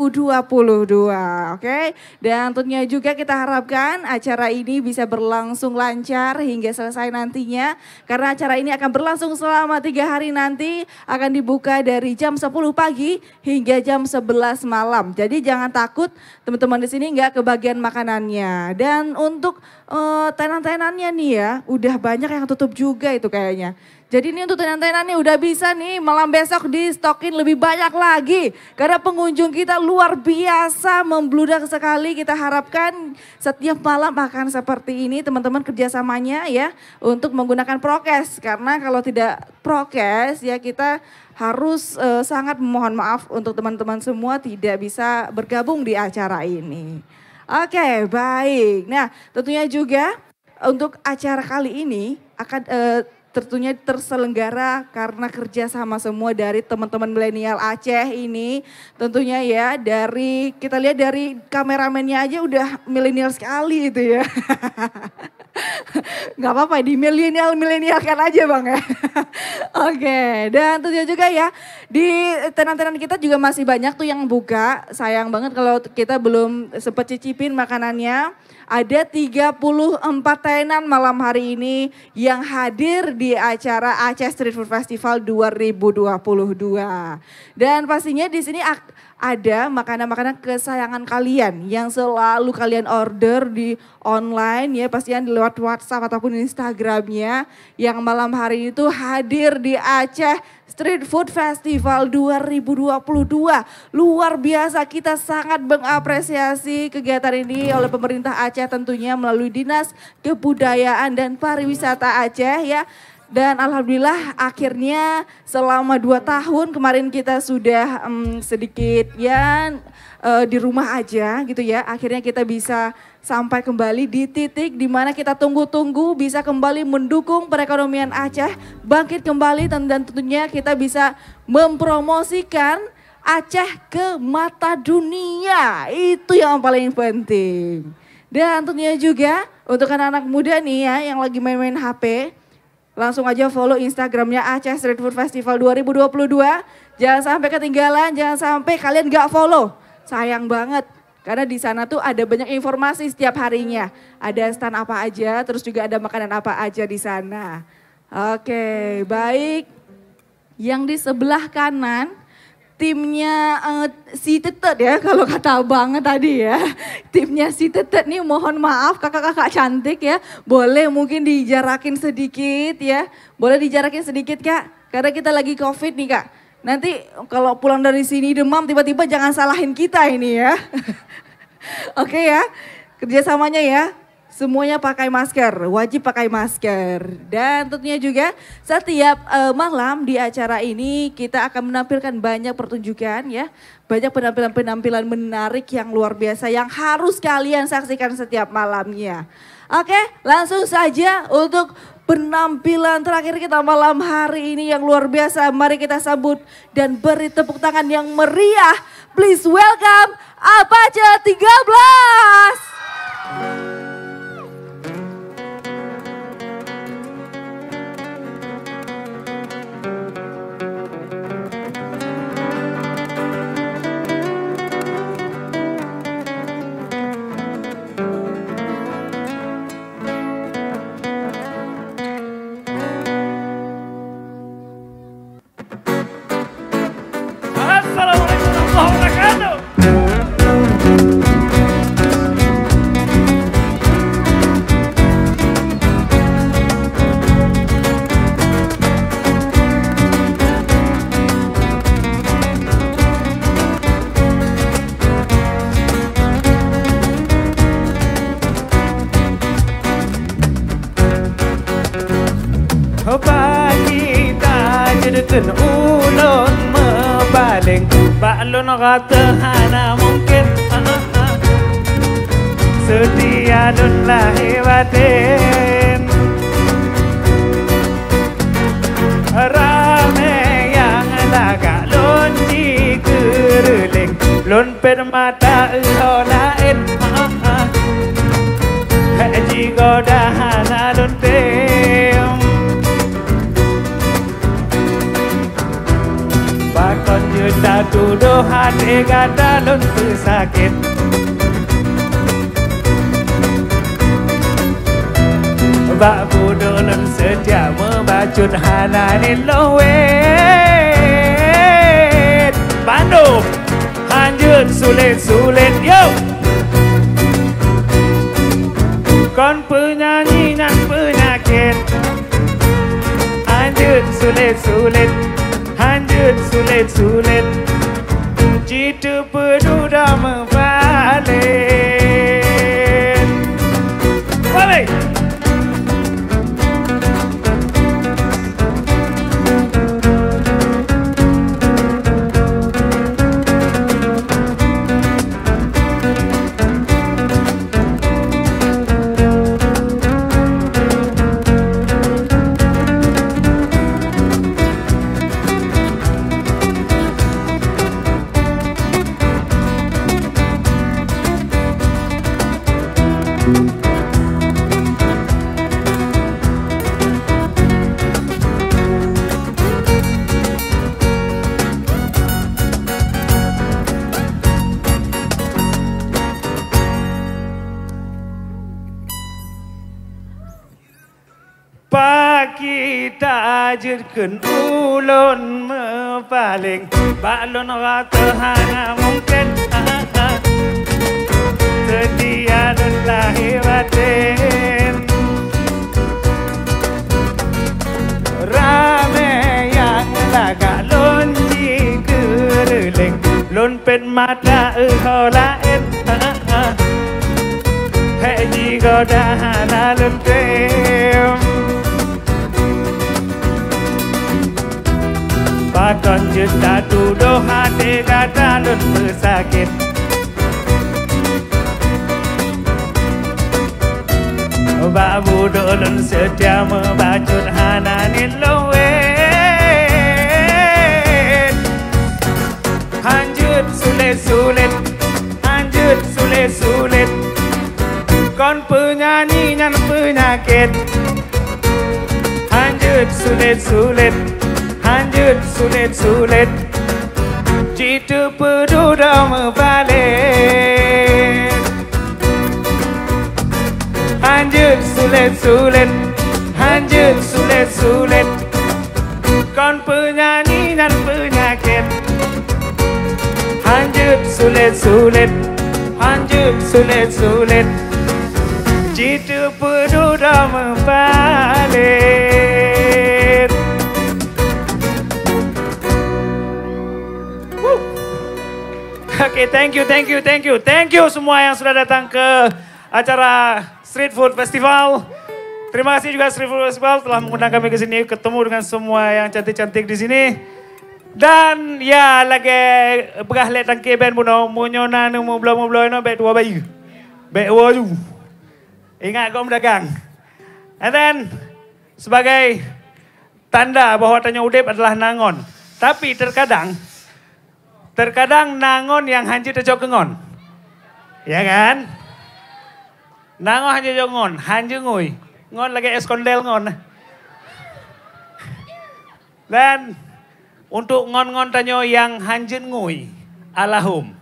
oke? Dan tentunya juga kita harapkan acara ini bisa berlangsung lancar hingga selesai nantinya. Karena acara ini akan berlangsung selama 3 hari nanti, akan dibuka dari jam 10 pagi hingga jam 11 malam. Jadi jangan takut teman-teman di sini nggak kebagian makanannya. Dan untuk tenan-tenannya nih ya, udah banyak yang tutup juga itu kayaknya. Jadi ini untuk tenan-tenan nih udah bisa nih malam besok di stokin lebih banyak lagi. Karena pengunjung kita luar biasa membludak sekali. Kita harapkan setiap malam akan seperti ini teman-teman kerjasamanya ya. Untuk menggunakan prokes. Karena kalau tidak prokes ya kita harus sangat memohon maaf untuk teman-teman semua tidak bisa bergabung di acara ini. Oke, baik. Nah tentunya juga untuk acara kali ini akan tentunya terselenggara karena kerjasama semua dari teman-teman milenial Aceh ini. Tentunya ya dari kita lihat dari kameramennya aja udah milenial sekali itu ya. Gak apa-apa di milenial kan aja bang ya. Oke, dan tentunya juga ya di tenan-tenan kita juga masih banyak tuh yang buka. Sayang banget kalau kita belum sempat cicipin makanannya. Ada 34 tenan malam hari ini yang hadir di acara Aceh Street Food Festival 2022. Dan pastinya di sini ada makanan-makanan kesayangan kalian yang selalu kalian order di online ya, pastinya lewat WhatsApp ataupun Instagramnya yang malam hari itu hadir di Aceh Street Food Festival 2022. Luar biasa, kita sangat mengapresiasi kegiatan ini oleh pemerintah Aceh tentunya melalui Dinas Kebudayaan dan Pariwisata Aceh ya. Dan alhamdulillah akhirnya selama 2 tahun kemarin kita sudah sedikit ya di rumah aja gitu ya. Akhirnya kita bisa sampai kembali di titik di mana kita tunggu-tunggu bisa kembali mendukung perekonomian Aceh bangkit kembali dan tentunya kita bisa mempromosikan Aceh ke mata dunia. Itu yang paling penting. Dan tentunya juga untuk anak-anak muda nih ya yang lagi main-main HP, langsung aja follow Instagramnya Aceh Street Food Festival 2022. Jangan sampai ketinggalan, jangan sampai kalian gak follow. Sayang banget. Karena di sana tuh ada banyak informasi setiap harinya. Ada stand apa aja, terus juga ada makanan apa aja di sana. Oke, baik. Yang di sebelah kanan, timnya si Tetet ya, kalau kata Abang tadi ya. Timnya si Tetet nih mohon maaf kakak-kakak cantik ya. Boleh mungkin dijarakin sedikit ya. Boleh dijarakin sedikit Kak, karena kita lagi COVID nih Kak. Nanti kalau pulang dari sini demam tiba-tiba jangan salahin kita ini ya. Oke ya, kerjasamanya ya. Semuanya pakai masker, wajib pakai masker. Dan tentunya juga setiap malam di acara ini kita akan menampilkan banyak pertunjukan ya. Banyak penampilan-penampilan menarik yang luar biasa yang harus kalian saksikan setiap malamnya. Oke, langsung saja untuk penampilan terakhir kita malam hari ini yang luar biasa. Mari kita sambut dan beri tepuk tangan yang meriah. Please welcome Apache 13. Ulun mebaling baklun kata hana mungkin setia dun lahir batin rame yang lagak lun di kereling lun permata lain haji godahana lun tem bakon juta tuduh hati gada lun sakit bak budu lun setia membacut hananin lowet Bandung lanjut sulit-sulit yo kon penyanyi nan penyakit lanjut sulit-sulit, lanjut sulit-sulit, jitu peduda membalik. Balik. Kita jirkan ulun mepaling balon rata hana mungkin sedia dan lahir batin rame yang laga lon jikereling lon pen mata lain hei jika dah hana lon tem Pakon juta tuduh hati kata lun bersakit Babu dolun setia membacut hananin luwet Hanjut sulit-sulit, hanjut sulit-sulit Kon penyanyi nyan penyakit Hanjut sulit-sulit Lanjut sulit-sulit jitu peduda membalik Lanjut sulit-sulit Lanjut sulit-sulit Kon penyanyi dan penyakit Lanjut sulit-sulit Lanjut sulit-sulit jitu peduda membalik Okay, thank you semua yang sudah datang ke acara Street Food Festival. Terima kasih juga Street Food Festival telah mengundang kami ke sini, ketemu dengan semua yang cantik-cantik di sini. Dan ya lagi begah let tangke band buno munyona nu mublo-mublo no bet dua bayi. Bet waju. Ingat kau mendagang. And then sebagai tanda bahwa tanya udip adalah nangon. Tapi terkadang nangon yang hanji terjok kengon. Ya kan? Nangon hanji terjok ngon, hanji ngui. Ngon lagi eskondel ngon. Dan untuk ngon-ngon tanyo yang hanji ngui. Alahum.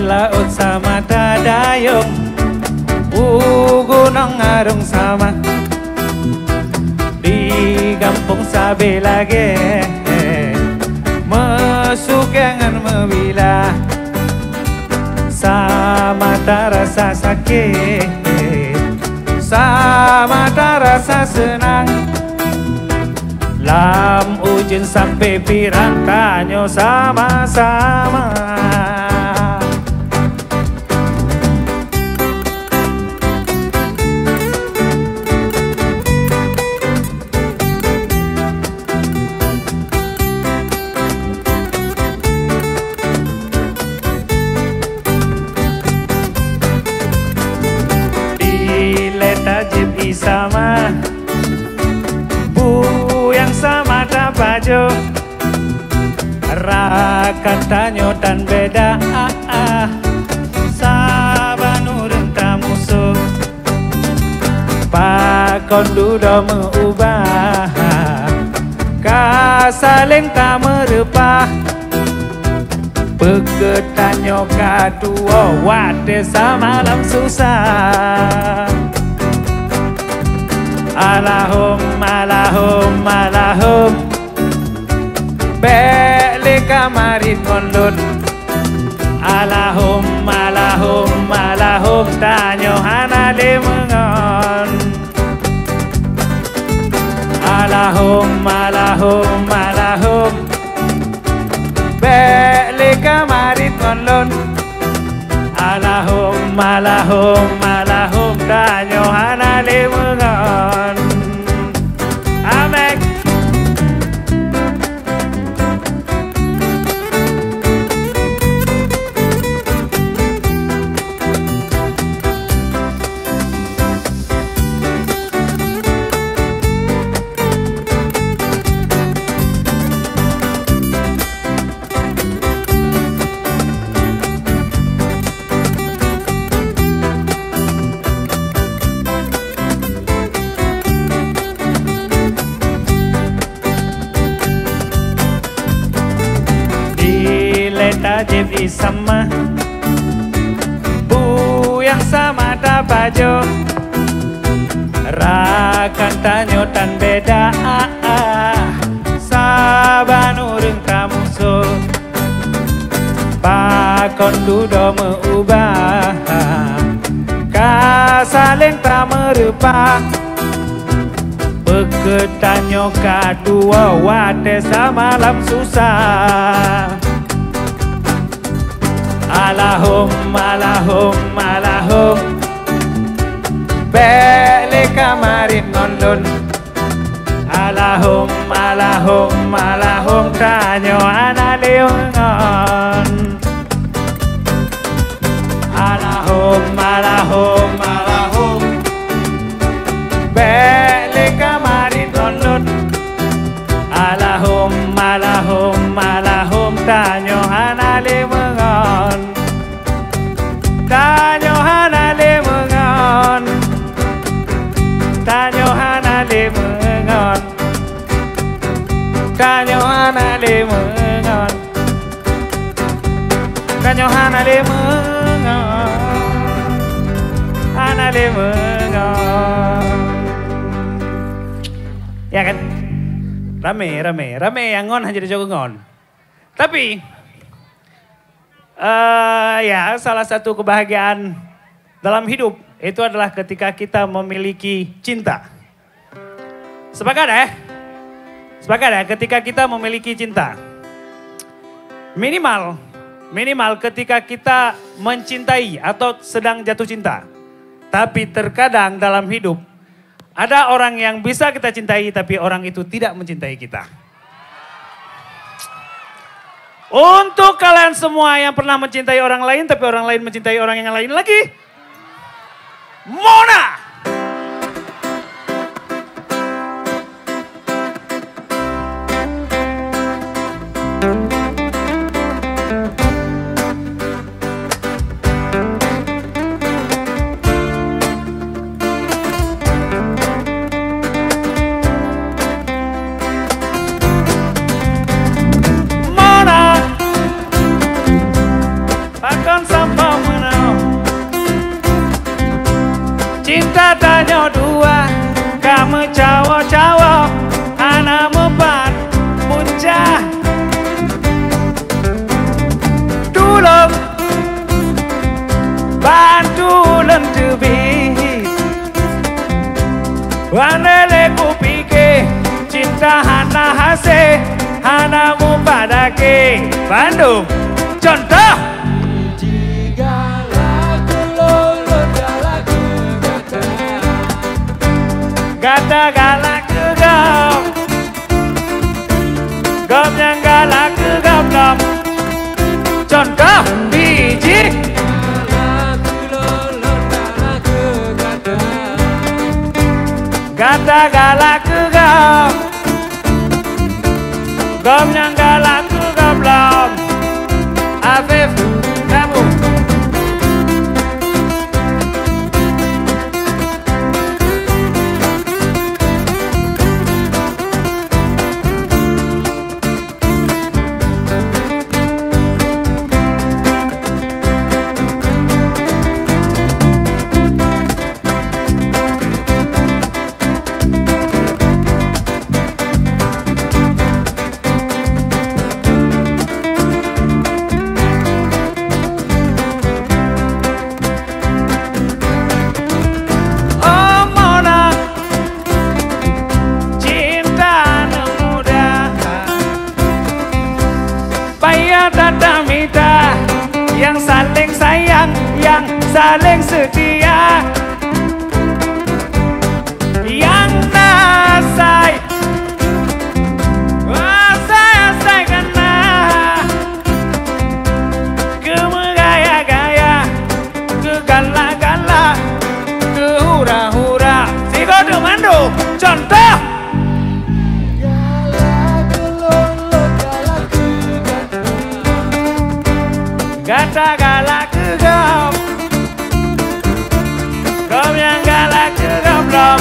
Laut sama dadayong gunung arung sama di kampung sabi lagi mesukangan membila sama terasa sakit sama terasa senang lam ujin sampai pirang tanyo sama-sama Tajib Rakatanya dan beda Sabanurun tamusuh Pakon duda mengubah Kasaling tak merepah Begetannya kadua Wate samalam susah Allahumma Allahumma Allahum Beli kamarin ngondon Allahumma Allahumma Allahum Tanyo hanale mengon Allahumma Allahumma Allahum Beli kamarin ngondon Allahumma Allahumma Allahum Tanyo hanale mengon Amin. Jadi sama Bu yang sama tak baju Rakan tanyo dan beda Sabanurun kamusuh Pakon dudo mengubah Kasaling tak merupah Begetanyo kadua Wate samalam susah Allahumma Allahumma Allahum Beli kamarin ngondon Allahumma Allahumma Allahum Tanyo anale mengon Allahumma Allahumma Allahum Beli kamarin ngondon Allahumma Allahumma Allahum Tanyo anale mengon Tanyo hanale mengon Tanyo hanale mengon Tanyo hanale mengon Tanyo hanale mengon Hanale mengon Ya kan? Rame yang ngon hanya dijogo ngon. Tapi ya salah satu kebahagiaan dalam hidup itu adalah ketika kita memiliki cinta. Sepakat ya? Sepakat ya ketika kita memiliki cinta. Minimal ketika kita mencintai atau sedang jatuh cinta. Tapi terkadang dalam hidup ada orang yang bisa kita cintai tapi orang itu tidak mencintai kita. Untuk kalian semua yang pernah mencintai orang lain tapi orang lain mencintai orang yang lain lagi. Mona! Cinta tanya dua, kamu cowok-cowok, anak mempat muncah. Tulung, bantu lentubi. Wanele ku pikir, cinta hana hase, hana mempadake. Bandung, contoh. Gata galak ke gom Gom yang galak ke gom gom Contoh biji Gata galak ke gom Gom yang galak ke gom lom tata mita, yang saling sayang, yang saling setia, yang nasai, asai kena, kemegaya-gaya, kegala-gala, kehura-hura. Si Kodo Mando, contoh. Gata galak gegap, gom yang galak gegap.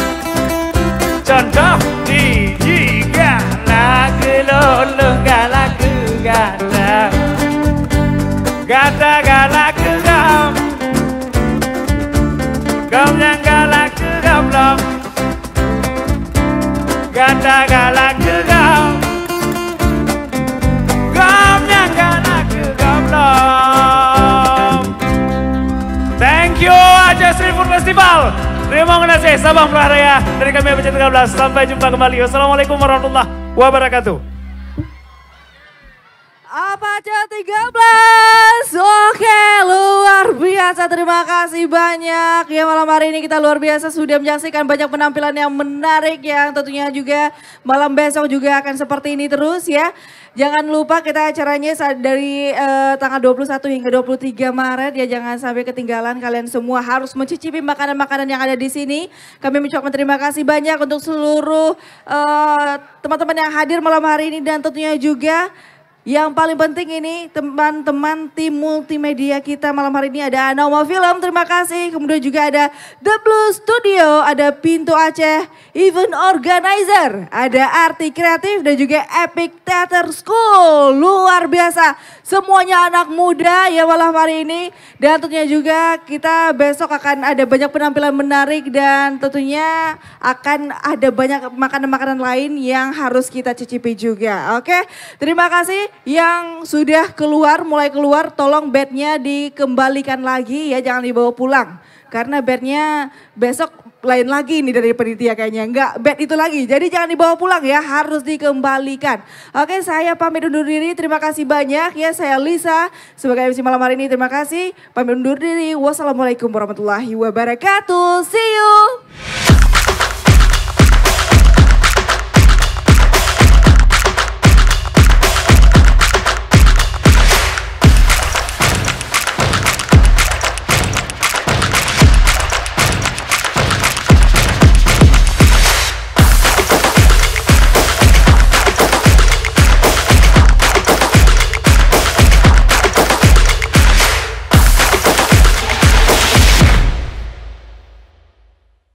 Contoh di galak gelolong galak gegata, gata galak gegap, gom yang galak gegap. Gata galak gegap, gom yang galak gegap. Thank you Aceh Street Food Festival. Terima kasih Sabang Praharaya dari kami ABC 13. Sampai jumpa kembali. Wassalamualaikum warahmatullahi wabarakatuh. Apache 13, oke luar biasa, terima kasih banyak. Ya malam hari ini kita luar biasa sudah menyaksikan banyak penampilan yang menarik yang tentunya juga malam besok juga akan seperti ini terus ya. Jangan lupa kita acaranya dari tanggal 21 hingga 23 Maret ya, jangan sampai ketinggalan. Kalian semua harus mencicipi makanan-makanan yang ada di sini. Kami mengucapkan terima kasih banyak untuk seluruh teman-teman yang hadir malam hari ini dan tentunya juga yang paling penting ini teman-teman tim multimedia kita malam hari ini ada Anoma Film, terima kasih. Kemudian juga ada The Blue Studio, ada Pintu Aceh, Event Organizer, ada Arti Kreatif dan juga Epic Theater School. Luar biasa, semuanya anak muda ya malam hari ini. Dan tentunya juga kita besok akan ada banyak penampilan menarik dan tentunya akan ada banyak makanan-makanan lain yang harus kita cicipi juga. Oke, terima kasih. Yang sudah keluar, mulai keluar, tolong bednya dikembalikan lagi ya, jangan dibawa pulang. Karena bednya besok lain lagi nih dari panitia kayaknya, enggak bed itu lagi. Jadi jangan dibawa pulang ya, harus dikembalikan. Oke, saya pamit undur diri, terima kasih banyak ya. Saya Lisa sebagai MC malam hari ini, terima kasih. Pamit undur diri, wassalamualaikum warahmatullahi wabarakatuh. See you.